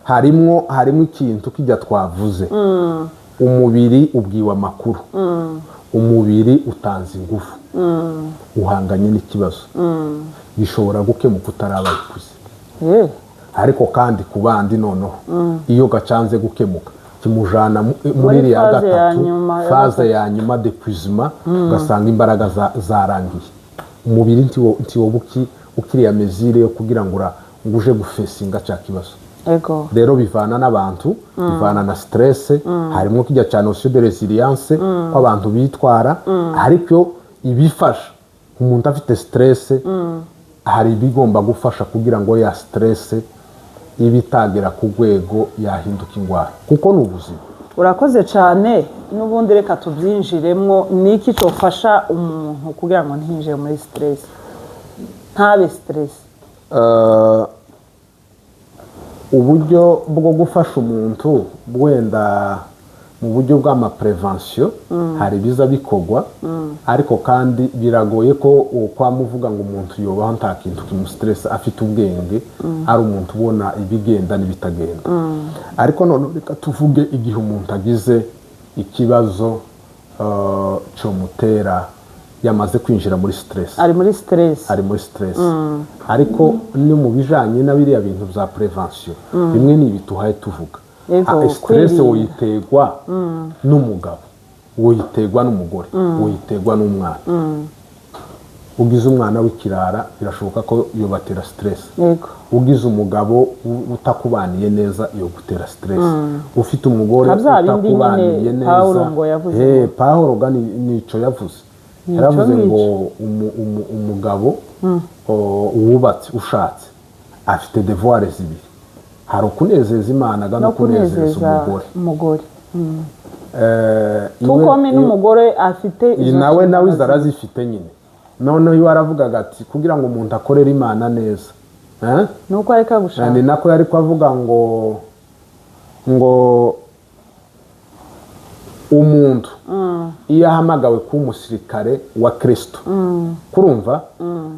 Speaker 2: harimo ikintu kijya twavuze umubiri ubwiwa amakuru umubiri utanze ingufu uhanganye n'ikibazo bishobora gukemuka utarabaye kuze ariko kandi ku bandi noneho iyo gacanze gukemuka kimujana muri iriya gatatu phase ya nyuma d'épuisement ugasanga imbaraga zarangiye umubiri ntiwo ukiriya mezire yo kugira ngo uje gufesinga cya kibazo rero bivana n'abantu bivana na stress harimo kijya cyane aussi de résilience ko abantu bitwara ariko ibifasha umuntu afite stress hari bigomba gufasha kugira ngo ya stress ibitagera ku rwego yahinduka ingwara kuko n'ubuzima
Speaker 1: urakoze cyane n'ubundi reka tubyinjiremo niki cyofasha umuntu kugira ngo ntinjire muri stress ntabe stress
Speaker 2: uburyo bwo gufasha umuntu wenda mu buryo bw'amaprevention hari biza bikogwa ariko kandi biragoye ko kwamuvuga ngo umuntu yobaho nta kintu kimustress afite ubwenge ari umuntu ubona ibigenda n'ibitagenda ariko none reka tuvuge igihe umuntu agize ikibazo cyo mutera yamaze kwinjira muri stress
Speaker 1: ari muri stress
Speaker 2: ariko ni mu bijanye na biriya bintu bya prevention bimwe ni ibituhaye tuvuga stress woyitegwa n'umugabo woyitegwa n'umugore woyitegwa n'umwana ugize umwana w'ikirara birashoboka ko yobatera stress ugize umugabo utakubaniye neza yo gutera stress ufite umugore utakubaniye neza Pawulo gani nico yavuze yaravuze ngo umugabo wubatse ushatse afite devoir zibiri hari ukunezeza Imana no kunezeza
Speaker 1: umugore kuko n'umugore afite
Speaker 2: nawe zarazifite nyine none yo aravugaga ati kugira ngo umuntu akorere Imana neza
Speaker 1: nuko areka gushaka
Speaker 2: ni nako yari kwavuga ngo umuntu iyo ahamagawe kuba umusirikare wa Kristo kurumva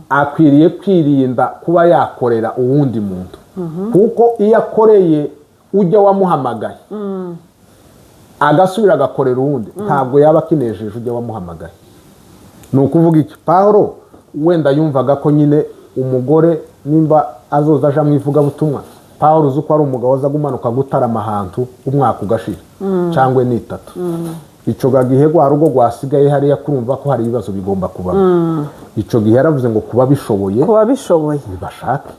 Speaker 2: akwiriye kwirinda kuba yakorera uwundi muntu kuko iyo akoreye ujya wamuhamagaye agasubira agakorera uwundi ntabwo yaba akinejeje ujya wamuhamagaye ni ukuvuga iki Pawulo wenda yumvaga ko nyine umugore nimba azoza aja mu ivugabutumwa Pawulo uzi ko ari umugabo aza gumanuka gutarama ahantu umwaka ugashira cyangwa n'itatu ico gihe gwa rugo gwasigaye hariya kurumva ko hari ibibazo bigomba kuba ico gihe yaravuze ngo kuba bishoboye bibashaka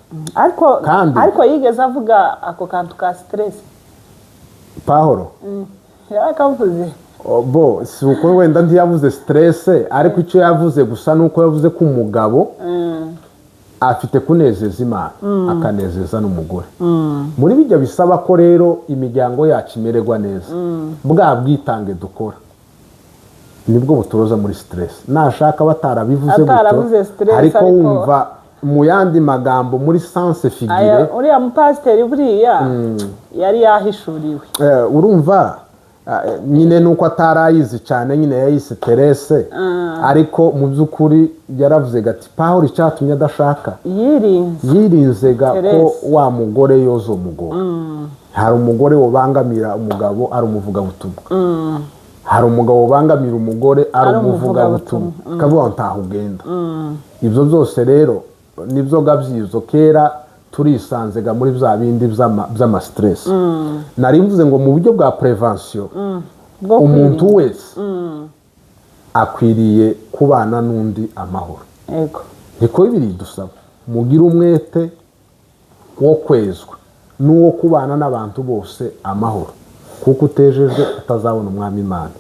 Speaker 1: ariko yigeze avuga ako kantu ka stress
Speaker 2: Pawulo
Speaker 1: yarakavuze
Speaker 2: bo si uko wenda ntiyavuze stress ariko icyo yavuze gusa nuko yavuze ko umugabo afite kunezeza Imana akanezeza n'umugore muri bijya bisaba ko rero imiryango yacu imererwa neza bwa bwitange dukora nibwo buturoza muri stress nashaka batarabivuze gutyo ariko wumva mu yandi magambo muri sense figure
Speaker 1: uriya mupasiteri buriya yari yahishuriwe
Speaker 2: urumva nyine nuko atarayizi cyane nyine yayise Terese ariko mu by'ukuri yaravuze gati Pawulo icyatumye adashaka yirinze ko wa mugore yozo umugore hari umugore wobangamira umugabo ari umuvugabutumwa hari umugabo wobangamira umugore ari umuvugabutumwa akavuga ntaho ugenda ibyo byose rero nibyo gabyizo kera turisanzega muri bya bindi by'ama stress nari mvuze ngo mu buryo bwa prevention umuntu wese akwiriye kubana n'undi amahoro
Speaker 1: yego
Speaker 2: niko bibiri dusaba mugira umwete wo kwezwa n'uwo kubana n'abantu bose amahoro kuko utejeje utazabona umwami Imana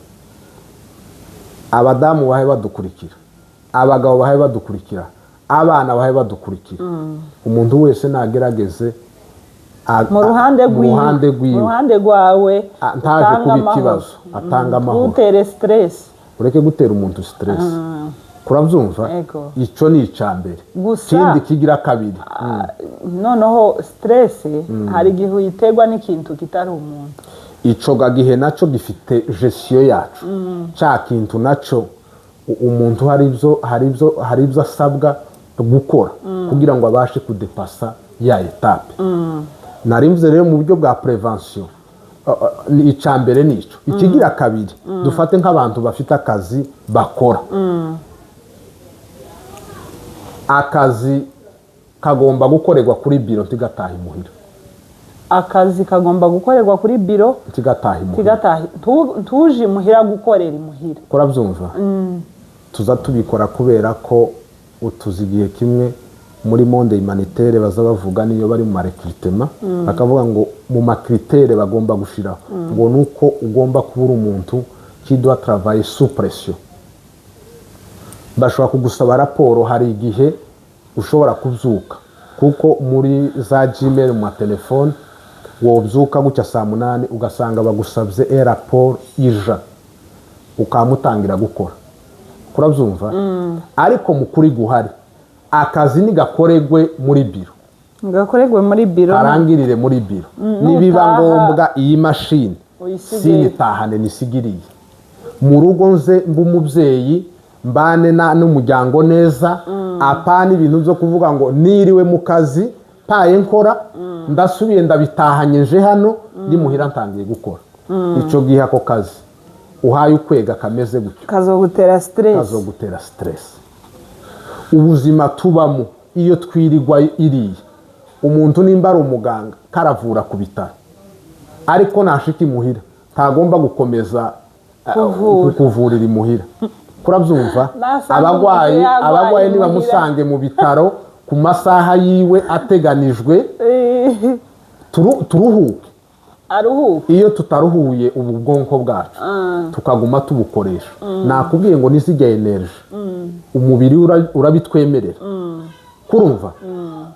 Speaker 2: abadamu bahe badukurikira abagabo bahe badukurikira abana bahe badukurikira umuntu wese nagerageze
Speaker 1: mu ruhande rwawe
Speaker 2: ntaje kuba ikibazo atanga amahoro
Speaker 1: utere stress
Speaker 2: ureke gutera umuntu stress kurabyumva icyo ni icambere kindi kigira kabiri
Speaker 1: noneho stress hari gihe uyiterwa n'ikintu kitari umuntu
Speaker 2: ico gagihe naco gifite gestion yacu cya kintu naco umuntu hari ibyo asabwa gukora kugira ngo abashe kudepasa ya etape narimvuze rero mu buryo bwa prevention icambere nico ikigira kabiri dufate nk'abantu bafite akazi bakora akazi kagomba gukorerwa kuri biro ntigataha imuhira
Speaker 1: akazi kagomba gukorerwa kuri biro
Speaker 2: ntigataha imuhira
Speaker 1: tuje imuhira gukorera imuhira
Speaker 2: kurabyumva tuza tubikora kubera ko utuzi igihe kimwe muri monde humanitaire baza bavuga niyo bari mu marekritema bakavuga ngo mu makritere bagomba gushiraho ngo nuko ugomba kubura umuntu qui doit travailler sous pression bashobora kugusaba raporo hari igihe ushobora kubyuka kuko muri za Gmail mu telefone wobyuka gucya saa 8 ugasanga bagusabye raporo ija ukamutangira gukora kurabyumva ariko mukuri guhari akazi ni gakoregwe muri biro arangirire muri biro nibiba ngombwa iyi mashini sinitahane nisigiriye mu rugo nze mbumubyeyi mbane n'umuryango neza apana ibintu byo kuvuga ngo niriwe mu kazi paye nkora ndasubiye ndabitahanyije hano ndi muhira ntangiye gukora ico gihe ako kazi uhaye ukwega kameze gutyo
Speaker 1: kazogutera
Speaker 2: stress ubuzima tubamo iyo twirirwa iriye umuntu nimba ari umuganga karavura ku bitaro ariko nashika imuhira ntagomba gukomeza kuvurira imuhira kurabyumva abagwayi nibamusange mu bitaro ku masaha yiwe ateganijwe turuhuke iyo tutaruhuye ubu bwonko bwacu tukaguma tubukoresha nakubwiye ngo nizijya energy umubiri urabitwemerera kurumva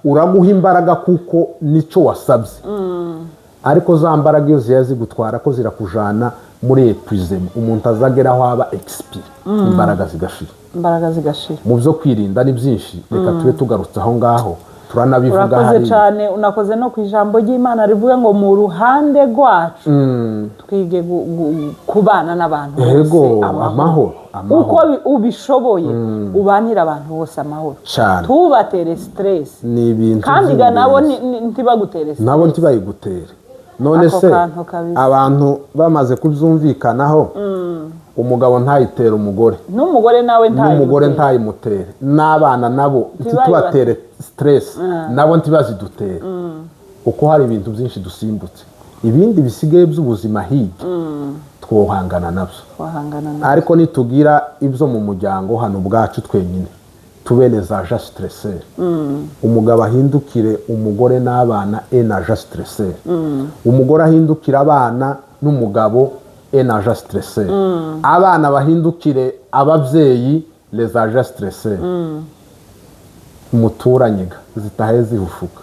Speaker 2: uraguha imbaraga kuko nico wasabye ariko za mbaraga iyo ziya zigutwara ko zirakujana muri epuiseme umuntu azageraho aba expire imbaraga zigashira mu byo kwirinda ni byinshi reka tube tugarutse aho ngaho turanabivuga hari
Speaker 1: urakoze cyane unakoze no ku ijambo ry'Imana rivuga ngo mu ruhande rwacu twige kubana n'abantu
Speaker 2: bose amahoro
Speaker 1: uko ubishoboye ubanira abantu bose amahoro tubatere stress
Speaker 2: ni ibintu
Speaker 1: kandi nabo ntibagutere stress
Speaker 2: nabo ntibayigutere none se abantu bamaze kubyumvikanaho umugabo ntayitera umugore n'umugore ntayimutere n'abana nabo ntitubatere stress nabo ntibazidutere uko hari ibintu byinshi dusimbutse ibindi bisigaye by'ubuzima hirya twohangana nabyo ariko nitugira ibyo mu muryango hano ubwacu twenyine tubeleza ja stresseur umugabo ahindukire umugore n'abana na ja stresseur umugore ahindukire abana n'umugabo na ja stresseur abana bahindukire ababyeyi les ja stresseur umuturanye zitahe zihushuka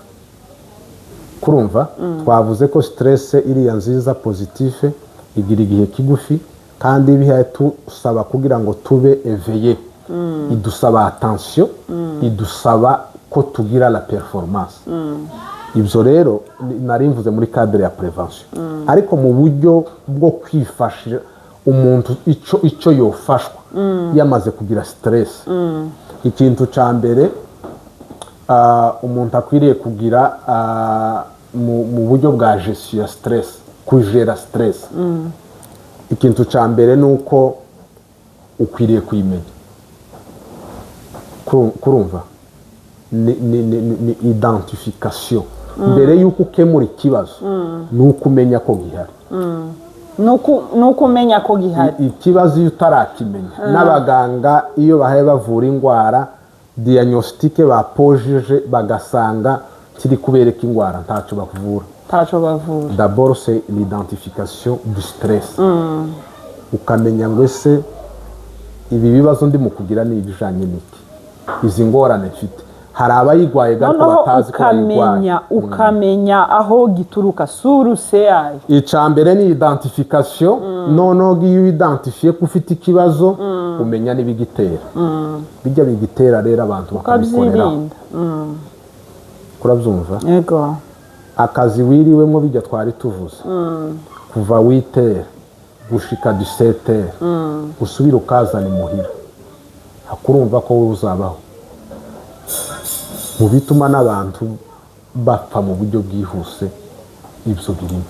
Speaker 2: kurumva twavuze ko stress iriya nziza positive igira igihe kigufi kandi bihaye tusaba kugira ngo tube éveillé idusaba attention idusaba ko tugira la performance ibyo rero narimvuze muri cadre ya prevention ariko mu buryo bwo kwifasha umuntu ico yofashwa yamaze kugira stress ikintu ca mbere umuntu akwiriye kugira mu buryo bwa gestion ya stress kujera stress ikintu ca mbere nuko ukwiriye kuyimenya kurumva ni identification mbere yuko ukemura ikibazo nuko umenya ko gihari
Speaker 1: nuko umenya ko gihari
Speaker 2: ikibazo iyo utarakimenya n'abaganga iyo bahaye bavura indwara diagnostique bapojeje bagasanga kiri kubereka indwara ntacyo bavura d'abord c'est l'identification du stress ukamenya ngo ese ibi bibazo ndi mu kugira ni ibijanye n'iki izi ngorane mfite hari abayigwaye gato batazi ko bayigwaye
Speaker 1: ukamenya aho gituruka suruse yayo
Speaker 2: icambere ni identification noneho iyo identifiye ko ufite ikibazo umenya n'ibigitera bijya bigitera rero abantu bakabikorera kurabyumva
Speaker 1: yego
Speaker 2: akazi wiriwemo bijya twari tuvuze kuva 8h gushika 17h usubira ukazana imuhira hakurumva ko wowe uzabaho mu bituma n'abantu bapfa mu buryo bwihuse ibyo birimo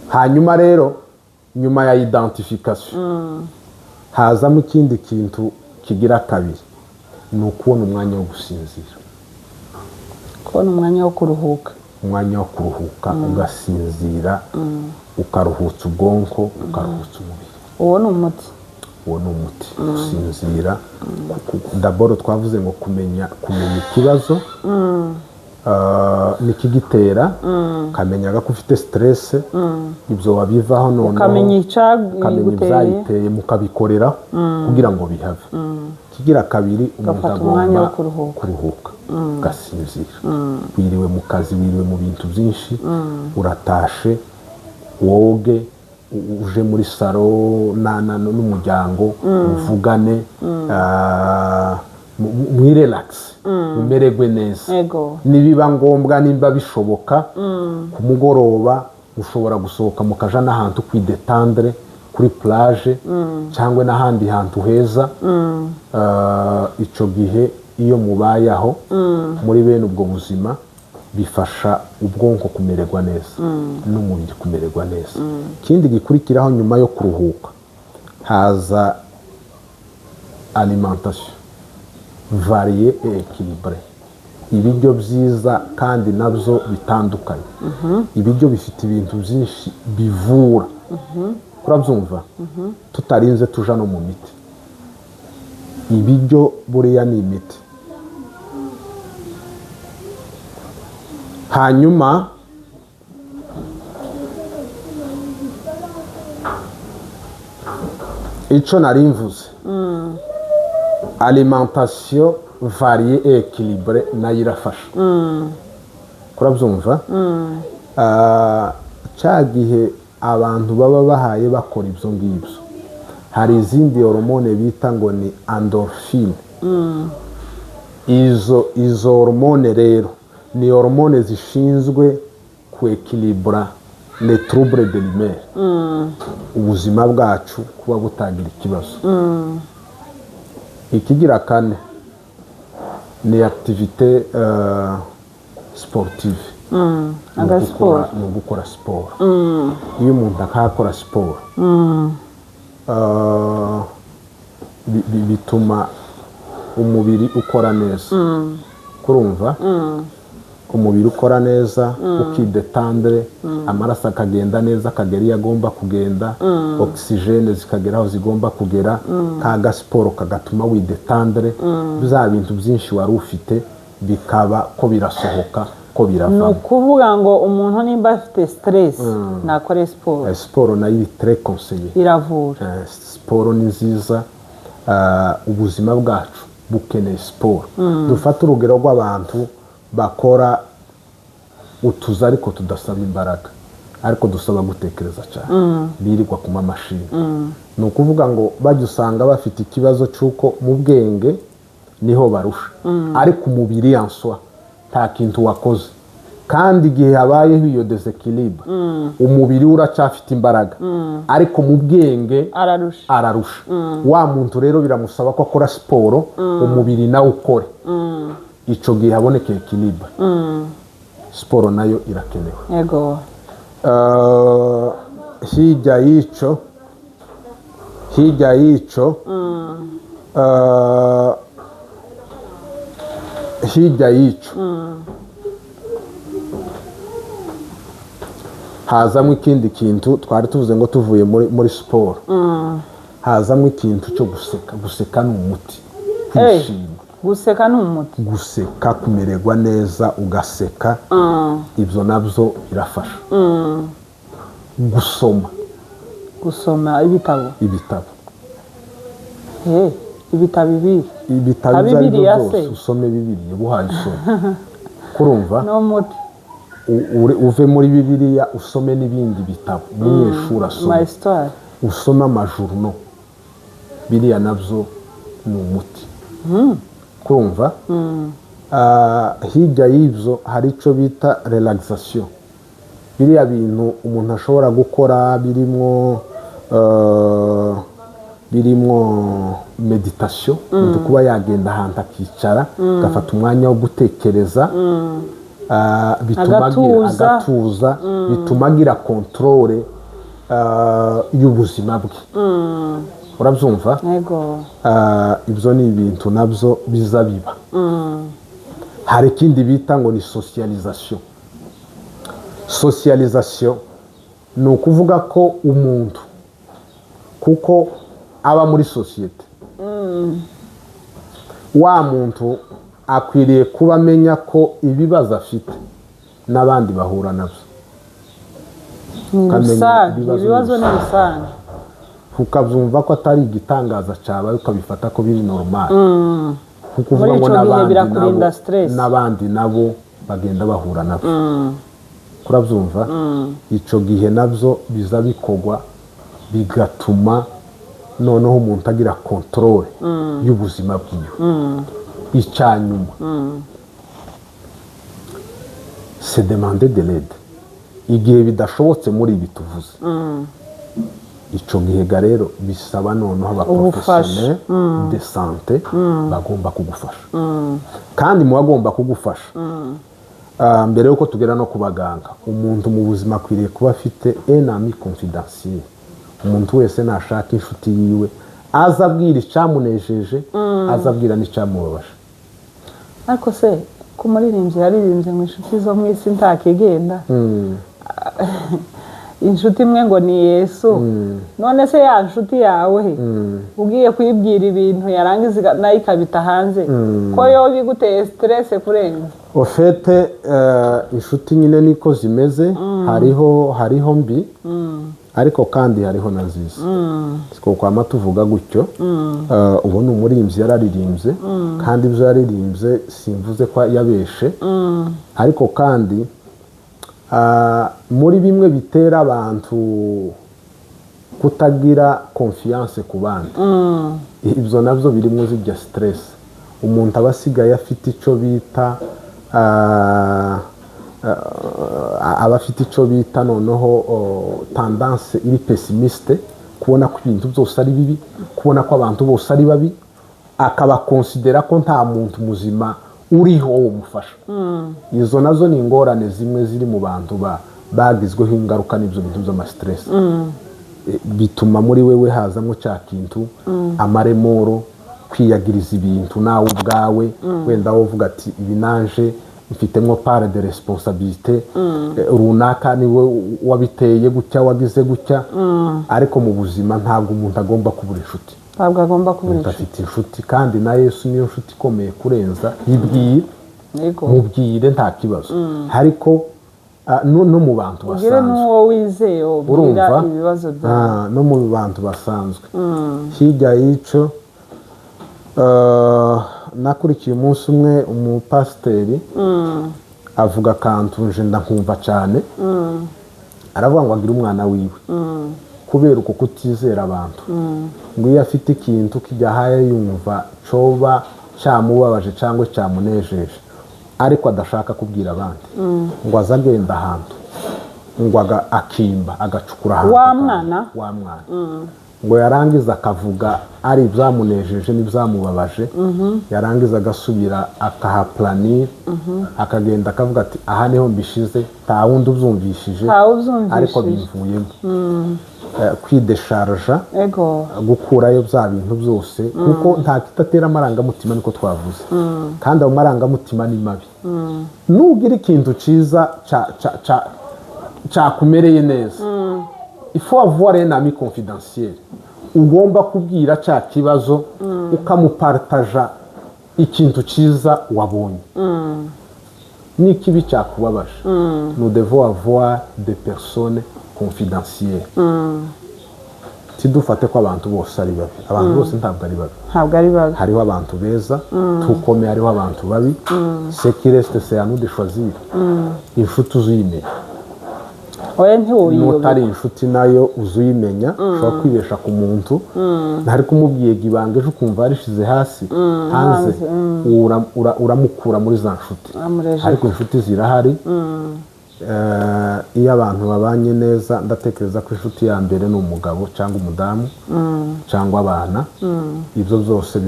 Speaker 2: hanyuma rero nyuma ya identification hazamo ikindi kintu kigira kabiri ni ukubona umwanya wo gusinzira
Speaker 1: kubona umwanya wo kuruhuka
Speaker 2: ugasinzira ukaruhutsa ubwonko ukaruhutsa umubiri
Speaker 1: uwo ni umuti
Speaker 2: gusinzira d'abord twavuze ngo kumenya ikibazo nikigitera kamenya ko ufite stress ibyo wabivaho none
Speaker 1: ukamenya
Speaker 2: ibyayiteye mukabikorera kugira ngo bihave kigira kabiri umuntu agomba kuruhuka gasinzira wiriwe mu kazi wiriwe mu bintu byinshi uratashe woge uje muri salo n'umuryango uvugane mwirelax umererwe neza nibiba ngombwa nimba bishoboka ku mugoroba ushobora gusohoka mukaja n'ahantu kwidetandre kuri plage cyangwa n'ahandi hantu heza ico gihe iyo mubayaho muri bene ubwo buzima bifasha ubwonko kumererwa neza n'umubiri kumererwa neza ikindi gikurikiraho nyuma yo kuruhuka haza alimentation variée et équilibrée ibiryo byiza kandi nabyo bitandukanye ibiryo bifite ibintu byinshi bivura kurabyumva tutarinze tuja no mu miti ibiryo buriya ni imiti hanyuma ico narimvuze alimentation variée et équilibrée nayo irafasha kurabyumva cya gihe abantu baba bahaye bakora ibyo ngibyo hari izindi hormone bita ngo ni endorphine izo hormone rero ni hormone zishinzwe kwekilibura les troubles de l'humeur ubuzima bwacu kuba butagira ikibazo ikigira kane ni activité sportive
Speaker 1: agasiporo
Speaker 2: ni ugukora siporo iyo umuntu akakora siporo bituma umubiri ukora neza kurumva umubiri ukora neza ukidetandre amaraso akagenda neza akagera iyo agomba kugenda oxygene zikagera aho zigomba kugera kaga siporo kagatuma widetandre bya bintu byinshi wari ufite bikaba ko birasohoka ko birava
Speaker 1: ni ukuvuga ngo umuntu nimba afite stress nakore siporo
Speaker 2: siporo nayo iri très conseillé
Speaker 1: iravura
Speaker 2: siporo ni nziza ubuzima bwacu bukeneye siporo dufata urugero rw'abantu bakora utuzi ariko tudasaba imbaraga ariko dusaba gutekereza cyane birirwa ku mamashini ni ukuvuga ngo bajya usanga bafite ikibazo cy'uko mu bwenge niho barusha ariko umubiri yanswa nta kintu wakoze kandi igihe habayeho iyo desekilibre umubiri uracyafite imbaraga ariko mu bwenge ararusha wa muntu rero biramusaba ko akora siporo umubiri nawe ukore icyo gihe haboneka ekilibre siporo nayo irakenewe
Speaker 1: yego
Speaker 2: hirya y'icyo hazamo ikindi kintu twari tuvuze ngo tuvuye muri siporo hazamo ikintu cyo guseka ni umuti kwishima
Speaker 1: guseka ni umuti
Speaker 2: guseka kumererwa neza ugaseka ibyo nabyo birafasha
Speaker 1: gusoma ibitabo
Speaker 2: ibitabo
Speaker 1: ibitabo
Speaker 2: ibyo ari byo byose usome bibiliya buhaye usome kurumva
Speaker 1: ni umuti
Speaker 2: uve muri bibiliya usome n'ibindi bitabo umunyeshuri asome usome amajuru biriya nabyo ni umuti kumva hirya y'ibyo hari icyo bita relaxation biriya bintu umuntu ashobora gukora birimo meditation kuba yagenda ahantu akicara agafata umwanya wo gutekereza agatuza bituma agira controle y'ubuzima bwe urabyumva ibyo ni ibintu nabyo biza biba hari ikindi bita ngo ni socialisation ni ukuvuga ko umuntu kuko aba muri sosiyete wa muntu akwiriye kuba amenya ko ibibazo afite n'abandi bahura nabyo
Speaker 1: ibibazo ni rusange
Speaker 2: ukabyumva ko atari igitangaza cyawe ukabifata ko biri normal kuko uvuga ngo n'abandi nabo bagenda bahura nabyo kurabyumva icyo gihe nabyo biza bikorwa bigatuma noneho umuntu agira controle y'ubuzima bwiwe icyanyuma c'est demander de l'aide igihe bidashobotse muri ibi tuvuze icyo gihe rero bisaba noneho abaprofessionnel de santé bagomba kugufasha kandi mu bagomba kugufasha mbere yuko tugera no ku baganga umuntu mu buzima akwiriye kuba afite un ami confidentiel umuntu wese nashaka inshuti yiwe azabwira icyamunejeje azabwira n'icyamubabaje
Speaker 1: ariko se ku muririmbyi yaririmbye mu inshuti zo mu isi ntakigenda inshuti imwe ngo ni Yesu none se ya nshuti yawe ugiye kuyibwira ibintu yarangiza nayo ikabita hanze ko yo biguteye stress kurenza
Speaker 2: ofete inshuti nyine niko zimeze hariho mbi ariko kandi hariho na nziza siko kwama tuvuga gutyo ubu ni umuririmbyi yararirimbye kandi ibyo yaririmbye simvuze ko yabeshe ariko kandi muri bimwe bitera abantu kutagira confiance ku bandi ibyo nabyo birimo zijya stress umuntu aba asigaye afite icyo bita noneho tendance iri pessimiste kubona ko ibintu byose ari bibi kubona ko abantu bose ari babi akaba considera ko nta muntu muzima uriho wo mufasha. Izo nazo ni ingorane zimwe ziri mu bantu bagizweho ingaruka n'ibyo bintu by'amastress. Bituma muri wewe hazamo cya kintu amaremoro, kwiyagiriza ibintu nawe ubwawe, wenda wovuga ati ibi nanje mfitemo part de responsabilité runaka, niwe wabiteye gutya, wagize gutya. Ariko mu buzima ntabwo umuntu agomba kubura inshuti,
Speaker 1: ntabwo agomba kubura inshuti.
Speaker 2: Afite inshuti kandi na Yesu niyo nshuti ikomeye kurenza. Yibwire, mubwire nta kibazo. Ariko no mu bantu basanzwe,
Speaker 1: n'uwo wizeye ubwira ibibazo byawe,
Speaker 2: no mu bantu basanzwe. Hirya y'icyo nakurikiye umunsi umwe umupasiteri avuga akantu nje ndakumva cyane. Aravuga ngo agire umwana wiwe kubera uko kutizera abantu, ngo iyo afite ikintu kijyahaye yumva coba cyamubabaje cyangwa cyamunejeje ariko adashaka kubwira abandi, ngo azagenda ahantu ngo akimba agacukura ahantu wa mwana ngo yarangiza akavuga ari ibyamunejeje n'ibyamubabaje, yarangiza agasubira akahaplanira, akagenda akavuga ati aha niho mbishize, nta wundi ubyumvishije ariko bivuyemo. Kwidesharja, gukurayo bya bintu byose, kuko nta kitatera amarangamutima niko twavuze, kandi ayo marangamutima ni mabi. Nugira ikintu cyiza cyakumereye neza, il faut avoir un ami confidentiel. Ugomba kubwira cya kibazo ukamupartaja ikintu cyiza wabonye n'ikibi cyakubabaje. Nous devons avoir des personnes confidentielles. Tidufate ko abantu bose ari babi, abantu bose ntabwo ari babi. Hariho abantu beza, tukome hariho abantu babi. Ce qui reste c'est à nous de choisir. Inshuti uzuyimenya, nutari inshuti nayo uzuyimenya. Ushobora kwibesha ku muntu ntari kumubwiye ibanga ejo ukumva arishize hasi hanze, uramukura muri za nshuti. Ariko inshuti zirahari. Iyo abantu babanye neza, ndatekereza ko inshuti ya mbere ni umugabo cyangwa umudamu cyangwa abana. Ibyo byose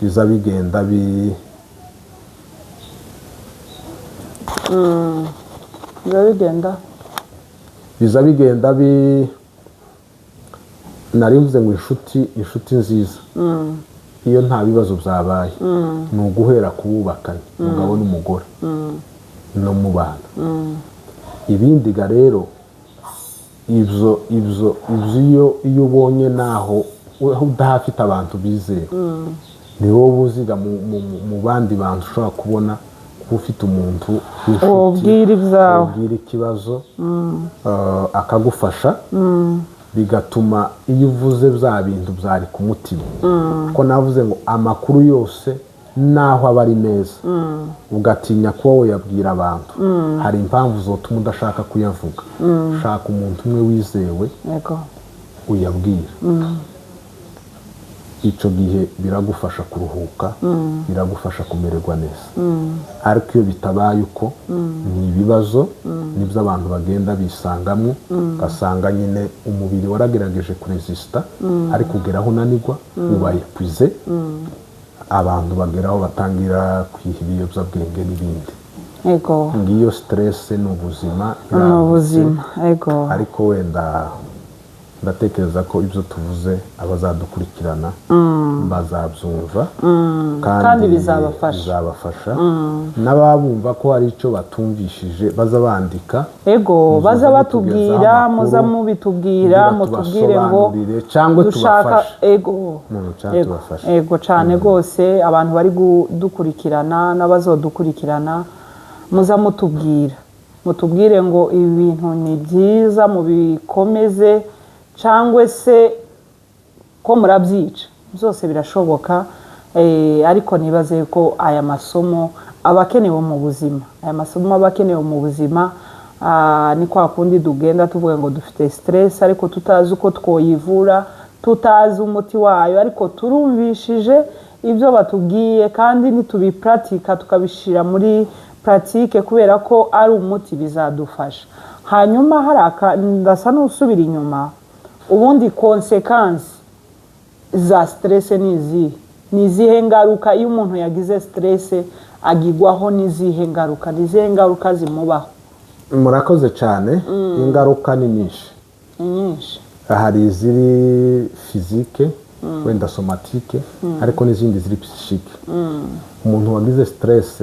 Speaker 2: biza bigenda nari mvuze ngo inshuti nziza iyo nta bibazo byabaye ni uguhera kububakanye, umugabo n'umugore no mu bana. Ibindi ga rero ibyo iyo ubonye naho udahafite abantu bizera, ni wowe uziga mu bandi bantu ushobora kubona kuba ufite umuntu ubwira ikibazo akagufasha, bigatuma iyo uvuze bya bintu byari ku mutima. Kuko navuze ngo amakuru yose naho aba ari meza, ugatinya kuba wayabwira abantu, hari impamvu zotuma udashaka kuyavuga. Shaka umuntu umwe wizewe uyabwira. Icyo gihe biragufasha kuruhuka, biragufasha kumererwa neza. Ariko iyo bitabaye uko, ni ibibazo nibyo abantu bagenda bisangamo. Ugasanga nyine umubiri waragerageje kuresisita, ariko ugeraho unanirwa, ubaye kwize. Abantu bageraho batangira kwiha ibiyobyabwenge n'ibindi. Ngiyo stress ni ubuzima, ariko wenda ndatekereza ko ibyo tuvuze abazadukurikirana bazabyumva kandi bizabafasha. N'ababumva ko hari icyo batumvishije baza bandika,
Speaker 1: baza batubwira, muza mubitubwira, mutubwire ngo
Speaker 2: cyangwa tubafashe.
Speaker 1: Cyane rwose abantu bari kudukurikirana n'abazodukurikirana, muza mutubwire ngo ibi bintu ni byiza, mubikomeze, cyangwa se ko murabyica. Byose birashoboka. Ariko nibaze ko aya masomo aba akenewe mu buzima. Aya masomo aba akenewe mu buzima. Ni kwa kundi tugenda tuvuga ngo dufite stress ariko tutazi uko twoyivura, tutazi umuti wayo, ariko turumvishije ibyo batubwiye kandi nitubipratika tukabishira muri pratique, kubera ko ari umuti bizadufasha. Hanyuma ndasa n'usubira inyuma, ubundi consequence za stress nizihe ngaruka iyo umuntu yagize stress agigwaho nizihe ngaruka zimubaho?
Speaker 2: Murakoze cyane. Ingaruka ni nyinshi. Hari iziri physique wenda somatique ariko n'izindi ziri psychique. Umuntu wagize stress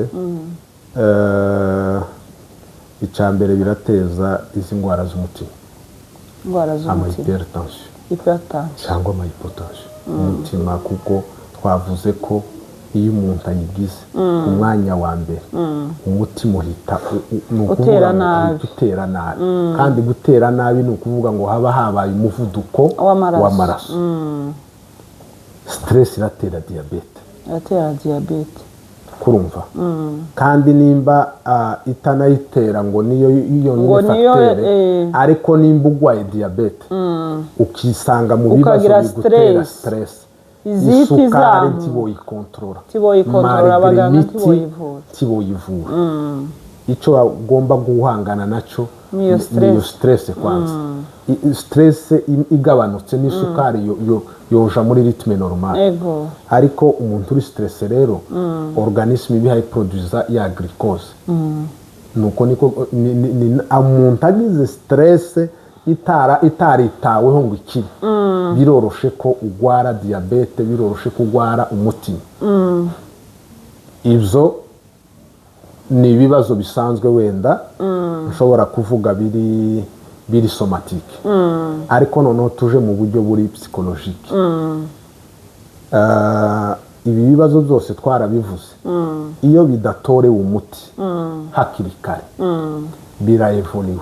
Speaker 2: icambere birateza izi ngwara z'umutima, hypertension cyangwa hypotension umutima, kuko twavuze ko iyo umuntu ayigize umwanya wa mbere umutima uhita
Speaker 1: utera
Speaker 2: nabi, kandi gutera nabi ni ukuvuga ngo haba habaye umuvuduko w'amaraso. Stress iratera diabete, kurumva. Kandi nimba itanayitera ngo niyo yonyine facteur, ariko nimba ugwaye diabete ukisanga mu bibazo bigutera stress, isukari tiboyikontorora abaganga tiboyivura. Icyo bagomba guhangana naco niyo stress kwanza. Stress igabanutse n'isukari yoja muri rythme normal. Ariko umuntu uri stress rero organisme bihaye produza ya glucose. Nuko niko umuntu agize stress itaritaweho ngo ikiri, biroroshe ko ugwara diabete, biroroshe ko ugwara umutima. Ibyo ni ibibazo bisanzwe wenda ushobora kuvuga biri somatique. Ariko noneho tuje mu buryo buri psychologique. Ibi bibazo byose twarabivuze, iyo bidatorewe umuti hakiri kare biraevoliwe,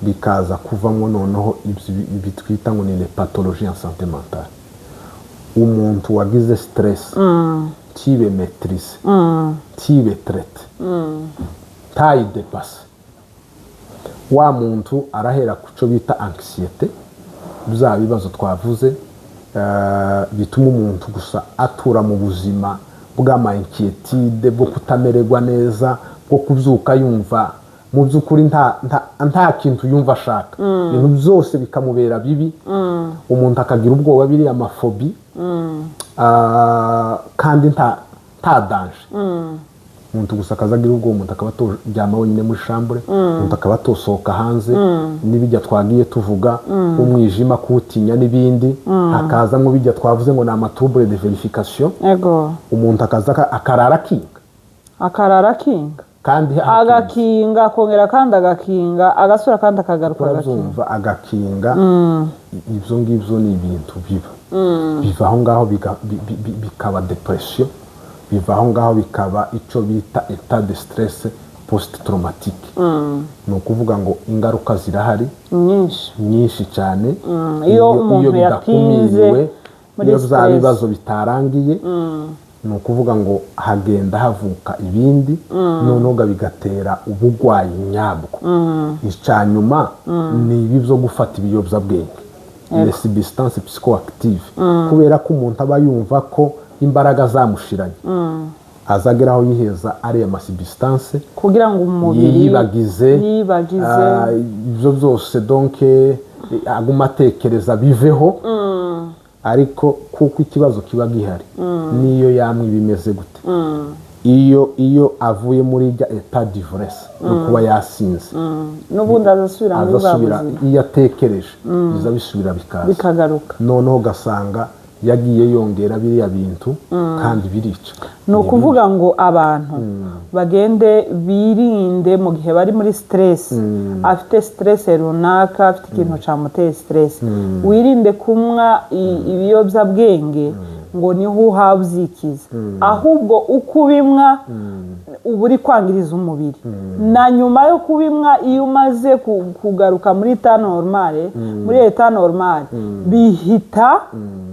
Speaker 2: bikaza kuvamo noneho ibi twita ngo ni les pathologies en santé mentale. Umuntu wagize stress tibe maîtrise, tibe traite, tayidepase, wa muntu arahera kuco bita anxiété, bya bibazo twavuze bituma umuntu gusa atura mu buzima bw'ama inquiétude, bwo kutamererwa neza, bwo kubyuka yumva mu by'ukuri nta kintu yumva ashaka, ibintu byose bikamubera bibi. Umuntu akagira ubwoba, biri amafobi, kandi nta danger. Umuntu gusa akazagira ubwo umuntu akaba atojyama wenyine muri chambre, umuntu akaba atosohoka hanze, n'ibijya twagiye tuvuga umwijima, kuwutinya n'ibindi. Hakazamo bijya twavuze ngo ni amatrouble de verification. Umuntu akaza akarara kinga kandi agakinga akongera kandi agakinga agasura kandi akagaruka agakinga. Ibyo ngibyo ni ibintu biva aho ngaho bikaba depression, biva aho ngaho bikaba icyo bita état de stress post traumatique. Ni ukuvuga ngo ingaruka zirahari nyinshi cyane iyo umuntu yatinze iyo bya bibazo bitarangiye. Ni ukuvuga ngo hagenda havuka ibindi noneho bigatera ubugwayi nyabwo. Icyanyuma ni ibi byo gufata ibiyobyabwenge, les substances psychoactives, kubera ko umuntu aba yumva ko imbaraga zamushiranye, azageraho yiheza ariya masubstance kugira ngo umubiri yibagize ibyo byose, donc aguma atekereza biveho. Ariko kuko ikibazo kiba gihari niyo yamwe bimeze gute, iyo avuye muri rya état d'ivresse no kuba yasinze,
Speaker 1: n'ubundi azasubira
Speaker 2: iyo atekereje biza bisubira bikagaruka, noneho gasanga yagiye yongera biriya bintu kandi birica.
Speaker 1: Ni ukuvuga ngo abantu bagende birinde mu gihe bari muri stress, afite stress runaka, afite ikintu cyamuteye stress, wirinde kumwa ibiyobyabwenge ngo niho uhabyikiza, ahubwo uko ubimwa uba uri kwangiriza umubiri. Na nyuma yo kubimwa, iyo umaze kugaruka muri état normal, bihita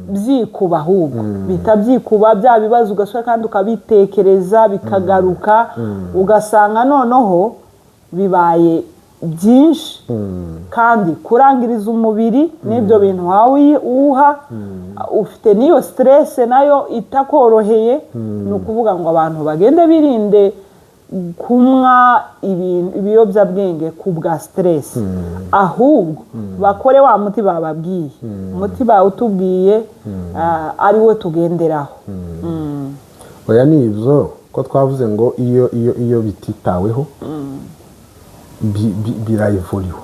Speaker 1: byikuba, ahubwo bihita byikuba bya bibazo, ugasura kandi ukabitekereza bikagaruka, ugasanga noneho bibaye byinshi, kandi kurangiriza umubiri n'ibyo bintu wawe uha ufite niyo stress nayo itakoroheye. Ni ukuvuga ngo abantu bagende birinde kumwa ibiyobyabwenge ku bwa stress ahubwo bakore wa muti bababwiye umuti bawutubwiye ari wo tugenderaho
Speaker 2: oya ni ibyo ko twavuze ngo iyo bititaweho birayivuriwe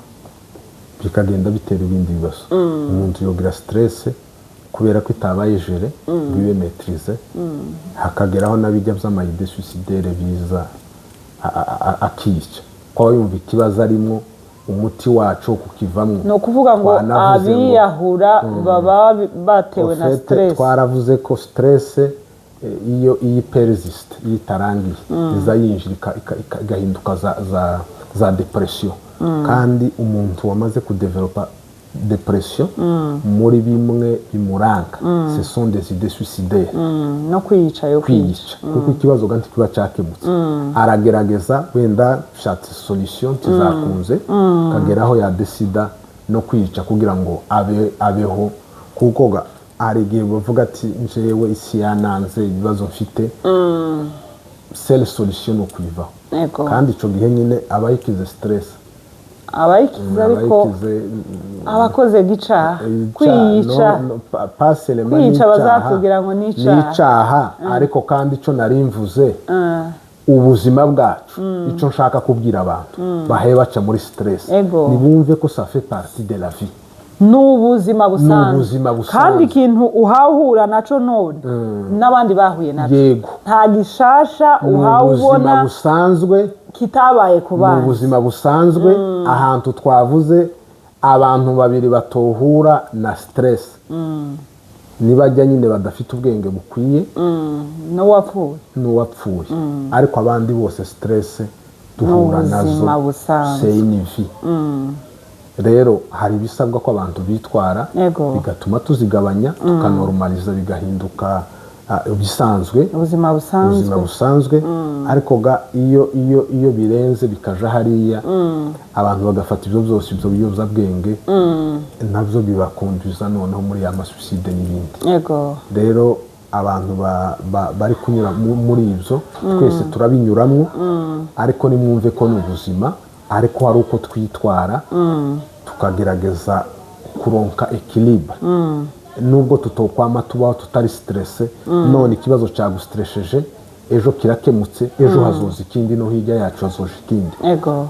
Speaker 2: bikagenda bitera ibindi bibazo umuntu yogira stress kubera ko itabaye jere bibe maîtrise hakageraho nabijya by'amayide suicidaire biza akica kwa yumva ikibazo arimo umuti wacu kukivamwe
Speaker 1: no kuvuga ngo abiyahura baba batewe na stress
Speaker 2: twaravuze ko stress iyo persist itarangiye iza yinjira igahinduka za depression kandi umuntu wamaze kudevelopa depression muri bimwe bimuranga ce sont des idées suicidaires
Speaker 1: no kwiyica
Speaker 2: kuko ikibazo ganti kiba cyakemutse aragerageza wenda shatse solution kizakunze kageraho ya decida no kwiyica kugira ngo abeho kuko ari gihe bavuga ati njewe isi yananze ibibazo mfite seule solution no kubivaho kandi ico gihe nyine abayikize stress
Speaker 1: abayikize ariko abakoze gica kwiyica kwiyica bazatubwira ngo
Speaker 2: nicaha ariko kandi ico narimvuze ubuzima bwacu ico nshaka kubwira abantu bahe baca muri stress nibumve ko ça fait partie de la vie
Speaker 1: n'ubuzima busanzwe kandi ikintu uhahura naco none n'abandi bahuye nabyo
Speaker 2: yego
Speaker 1: nta gishasha uhawubona
Speaker 2: busanzwe
Speaker 1: kitabaye kubana
Speaker 2: ubuzima busanzwe ahantu twavuze abantu babiri batohura na stress nibajya nyine badafite ubwenge bukwiye n'uwapfuye ariko abandi bose stress duhura nazo c'est une vie rero hari ibisabwa ko abantu bitwara bigatuma tuzigabanya tukanormaliza bigahinduka bisanzwe
Speaker 1: ubuzima
Speaker 2: busanzwe ariko iyo birenze bikaja hariya abantu bagafata ibyo byose ibyo biyobyabwenge nabyo bibakonduza noneho muri ya masuicide n'ibindi rero abantu bari kunyura muri ibyo twese turabinyuramo ariko nimwumve ko ni ubuzima ariko hari uko twitwara tukagerageza kuronka equilibre nubwo tutokwama tubaho tutari stress none ikibazo cyagustresheje ejo kirakemutse ejo hazoza ikindi no hirya yacu hazoje ikindi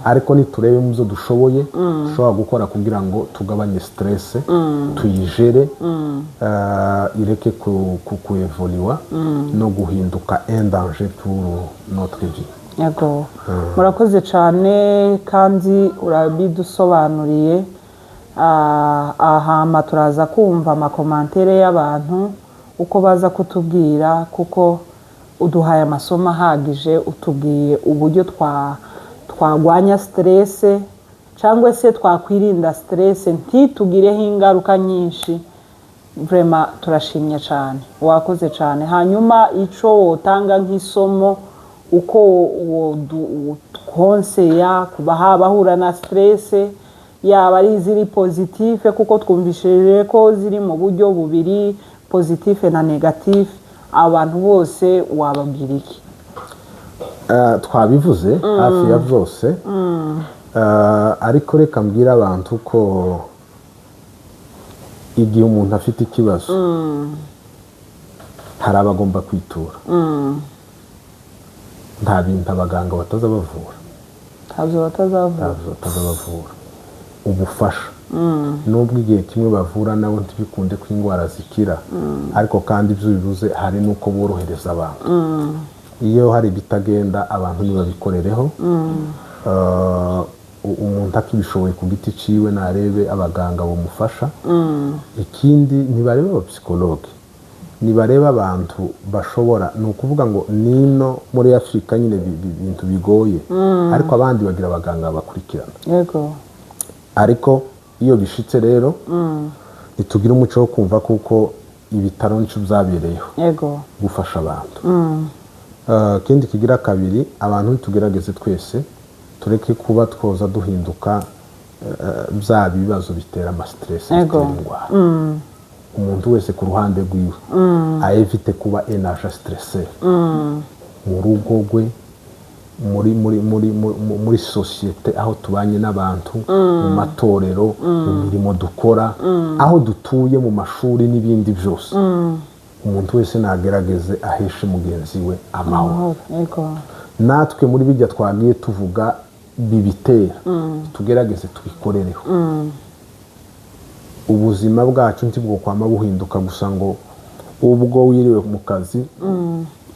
Speaker 2: ariko niturebe mu byo dushoboye dushobora gukora kugira ngo tugabanye stress tuyijere ireke kuevoliwa no guhinduka un danger pour notre vie
Speaker 1: murakoze cyane kandi urabidusobanuriye ahama turaza kumva amakomantere y'abantu uko baza kutubwira kuko uduhaye amasomo ahagije utubwiye uburyo twagwanya stress cyangwa se twakwirinda stress ntitugireho ingaruka nyinshi vraiment turashimye cyane wakoze cyane hanyuma ico wotanga nk'isomo uko konseya kubaha bahura na stress yaba ari ziri positive kuko twumvishije ko ziri mu buryo bubiri positive na negative abantu bose wababwira iki
Speaker 2: twabivuze hafi ya byose ariko reka mbwira abantu ko igihe umuntu afite ikibazo hari abagomba kwitura nta bintu abaganga bataza bavura ubufasha nubwo igihe kimwe bavura nabo ntibikunde ko indwara zikira ariko kandi ibyo bivuze hari n'uko borohereza abantu iyo hari ibitagenda abantu ntibabikorereho umuntu akibishoboye ku giti ciwe narebe abaganga bamufasha ikindi ntibarebe abapsikologe nibareba abantu bashobora ni ukuvuga ngo nino muri Afurika nyine ibintu bigoye ariko abandi bagira abaganga bakurikirana ariko iyo bishitse rero ntitugira umuco wo kumva kuko ibitaro nico byabereyeho gufasha abantu kindi kigira kabiri abantu ntitugerageze twese tureke kuba twoza duhinduka bya bibazo bitera stress bitera indwara umuntu wese ku ruhande rwiwe ayevite kuba energy stressé mu rugo rwe muri sosiyete aho tubanye n'abantu mu matorero mu mirimo dukora aho dutuye mu mashuri n'ibindi byose umuntu wese nagerageze aheshe mugenzi we amahoro natwe muri bijya twagiye tuvuga bibitera tugerageze twikorereho ubuzima bwacu ntibwo kwama buhinduka gusa ngo ubwo wiriwe mu kazi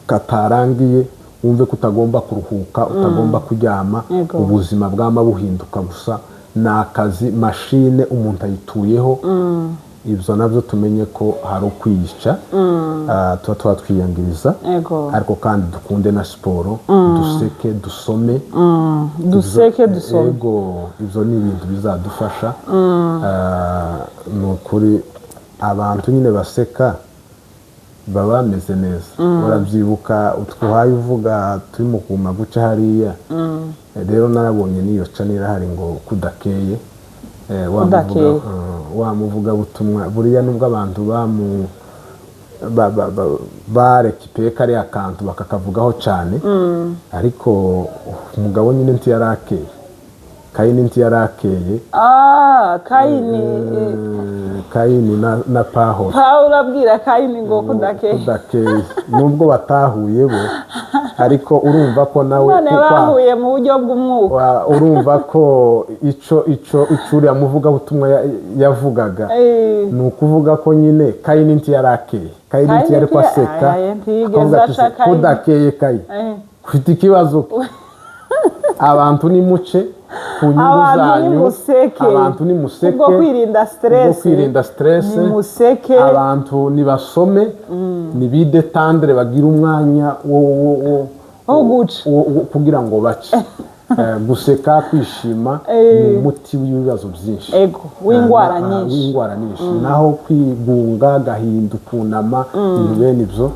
Speaker 2: katarangiye wumve ko utagomba kuruhuka utagomba kuryama ubuzima bwama buhinduka gusa ni akazi mashine umuntu ayituyeho ibyo nabyo tumenye ko hari ukwiyica tuba twiyangiriza ariko kandi dukunde na siporo duseke dusome ibyo ni ibintu bizadufasha ni ukuri abantu nyine baseka baba bameze neza urabyibuka utwaye uvuga turi mu kuma guca hariya rero narabonye niyo canira hari ngo kudakeye wamuvuga butumwa buriya nubwo abantu barekipeye kariya kantu bakakavugaho cyane ariko umugabo nyine ntiyarakeye Kayini ntiyarakeye Kayini na Pahoro
Speaker 1: urabwira Kayini ngo kudakeye
Speaker 2: nubwo batahuye bo ariko urumva ko nawe
Speaker 1: none bahuye mu buryo bw'umwuka
Speaker 2: urumva ko ico uriya muvuga butumwa yavugaga ni ukuvuga ko nyine Kayini ntiyarakeye Kayini ntiyari kwaseka kudakeye Kayini ufite ikibazo abantu ni muce ku nyungu zanyu abantu ni museke
Speaker 1: ubwo kwirinda stress
Speaker 2: abantu ni basome ni bidetandre bagira umwanya wo kugira ngo bace guseka kwishima ni umuti w'ibibazo byinshi
Speaker 1: w'indwara nyinshi
Speaker 2: naho kwigunga gahinda kunama ibintu bene ibyo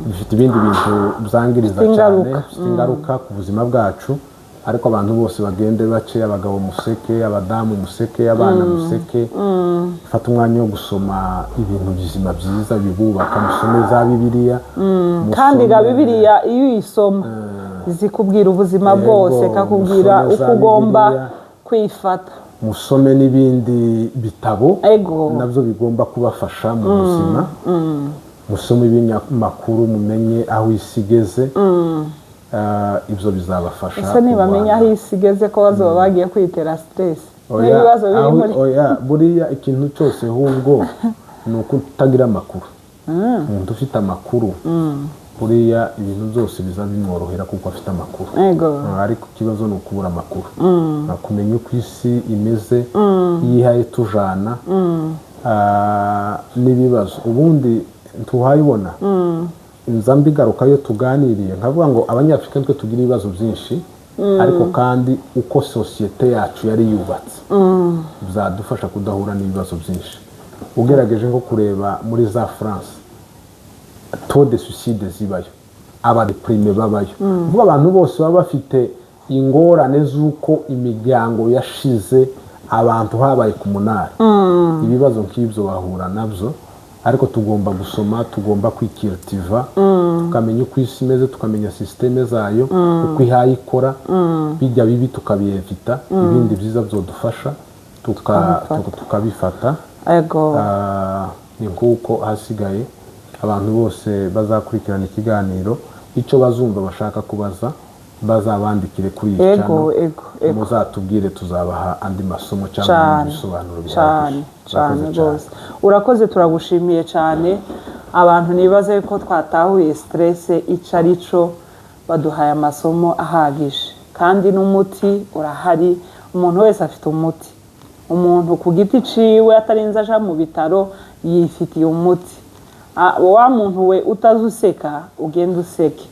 Speaker 2: bifite ibindi bintu byangiriza cyane bifite ingaruka ku buzima bwacu ariko abantu bose bagende bace abagabo museke abadamu museke abana museke fata umwanya wo gusoma ibintu bizima byiza bibubaka musome za Bibiliya
Speaker 1: kandi ga Bibiliya iyo uyisoma zikubwira ubuzima bwose kakubwira uko ugomba kwifata
Speaker 2: musome n'ibindi bitabo nabyo bigomba kubafasha mu buzima musome ibinyamakuru mumenye aho isi igeze ibyo bizabafasha
Speaker 1: ese ntibamenya aho isi igeze ko bazoba bagiye kwitera stress n'ibibazo biri muri
Speaker 2: buriya ikintu cyose ahubwo ni uko utagira amakuru umuntu ufite amakuru buriya ibintu byose biza bimworohera kuko afite amakuru ariko ikibazo ni ukubura amakuru kumenya uko isi imeze yihaye tujana n'ibibazo ubundi ntuhayibona nza mbigaruka iyo tuganiriye nkavuga ngo abanyafurika twe tugira ibibazo byinshi ariko kandi uko sosiyete yacu yari yubatse bizadufasha kudahura n'ibibazo byinshi ugerageje nko kureba muri za France taux de suicide zibayo abadeprime babayo vuga abantu bose baba bafite ingorane z'uko imiryango yashize abantu habaye ku munara ibibazo nk'ibyo bahura nabyo ariko tugomba gusoma tugomba kwikirativa tukamenya uko isi imeze tukamenya systeme zayo uko ihaye ikora bijya bibi tukabiyevita ibindi byiza byodufasha tukabifata ni nk'uko hasigaye abantu bose bazakurikirana ikiganiro icyo bazumva bashaka kubaza bazabandikire kuri iyi channel muzatubwire tuzabaha andi masomo cyangwa ibisobanuro
Speaker 1: cyane rwose urakoze turagushimiye cyane abantu nibaze ko twatahuye stress icyo ari cyo baduhaye amasomo ahagije kandi n'umuti urahari umuntu wese afite umuti umuntu ku giti ciwe atarinze aja mu bitaro yifitiye umuti wa muntu we utazuseka ugenda useke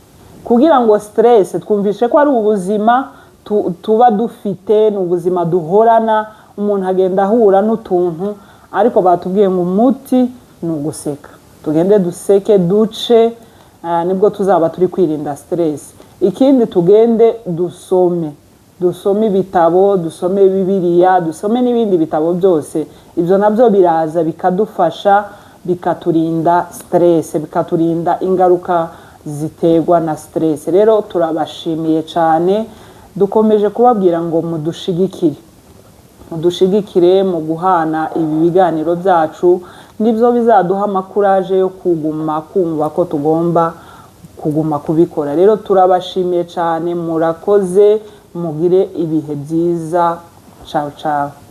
Speaker 1: kugira ngo stress twumvishe ko ari ubuzima tuba dufite n'ubuzima duhorana umuntu agenda ahura n'utuntu ariko batubwiye ngo umuti ni uguseka tugende duseke duce nibwo tuzaba turi kwirinda stress ikindi tugende dusome ibitabo dusome Bibiliya dusome n'ibindi bitabo byose ibyo nabyo biraza bikadufasha bikaturinda stress bikaturinda ingaruka ziterwa na stress. Rero turabashimiye cyane, dukomeje kubabwira ngo mudushigikire mu guhana ibi biganiro byacu, nibyo bizaduha amakuraje yo kuguma kumva ko tugomba kuguma kubikora. Rero turabashimiye cyane, murakoze, mugire ibihe byiza. Ciao ciao.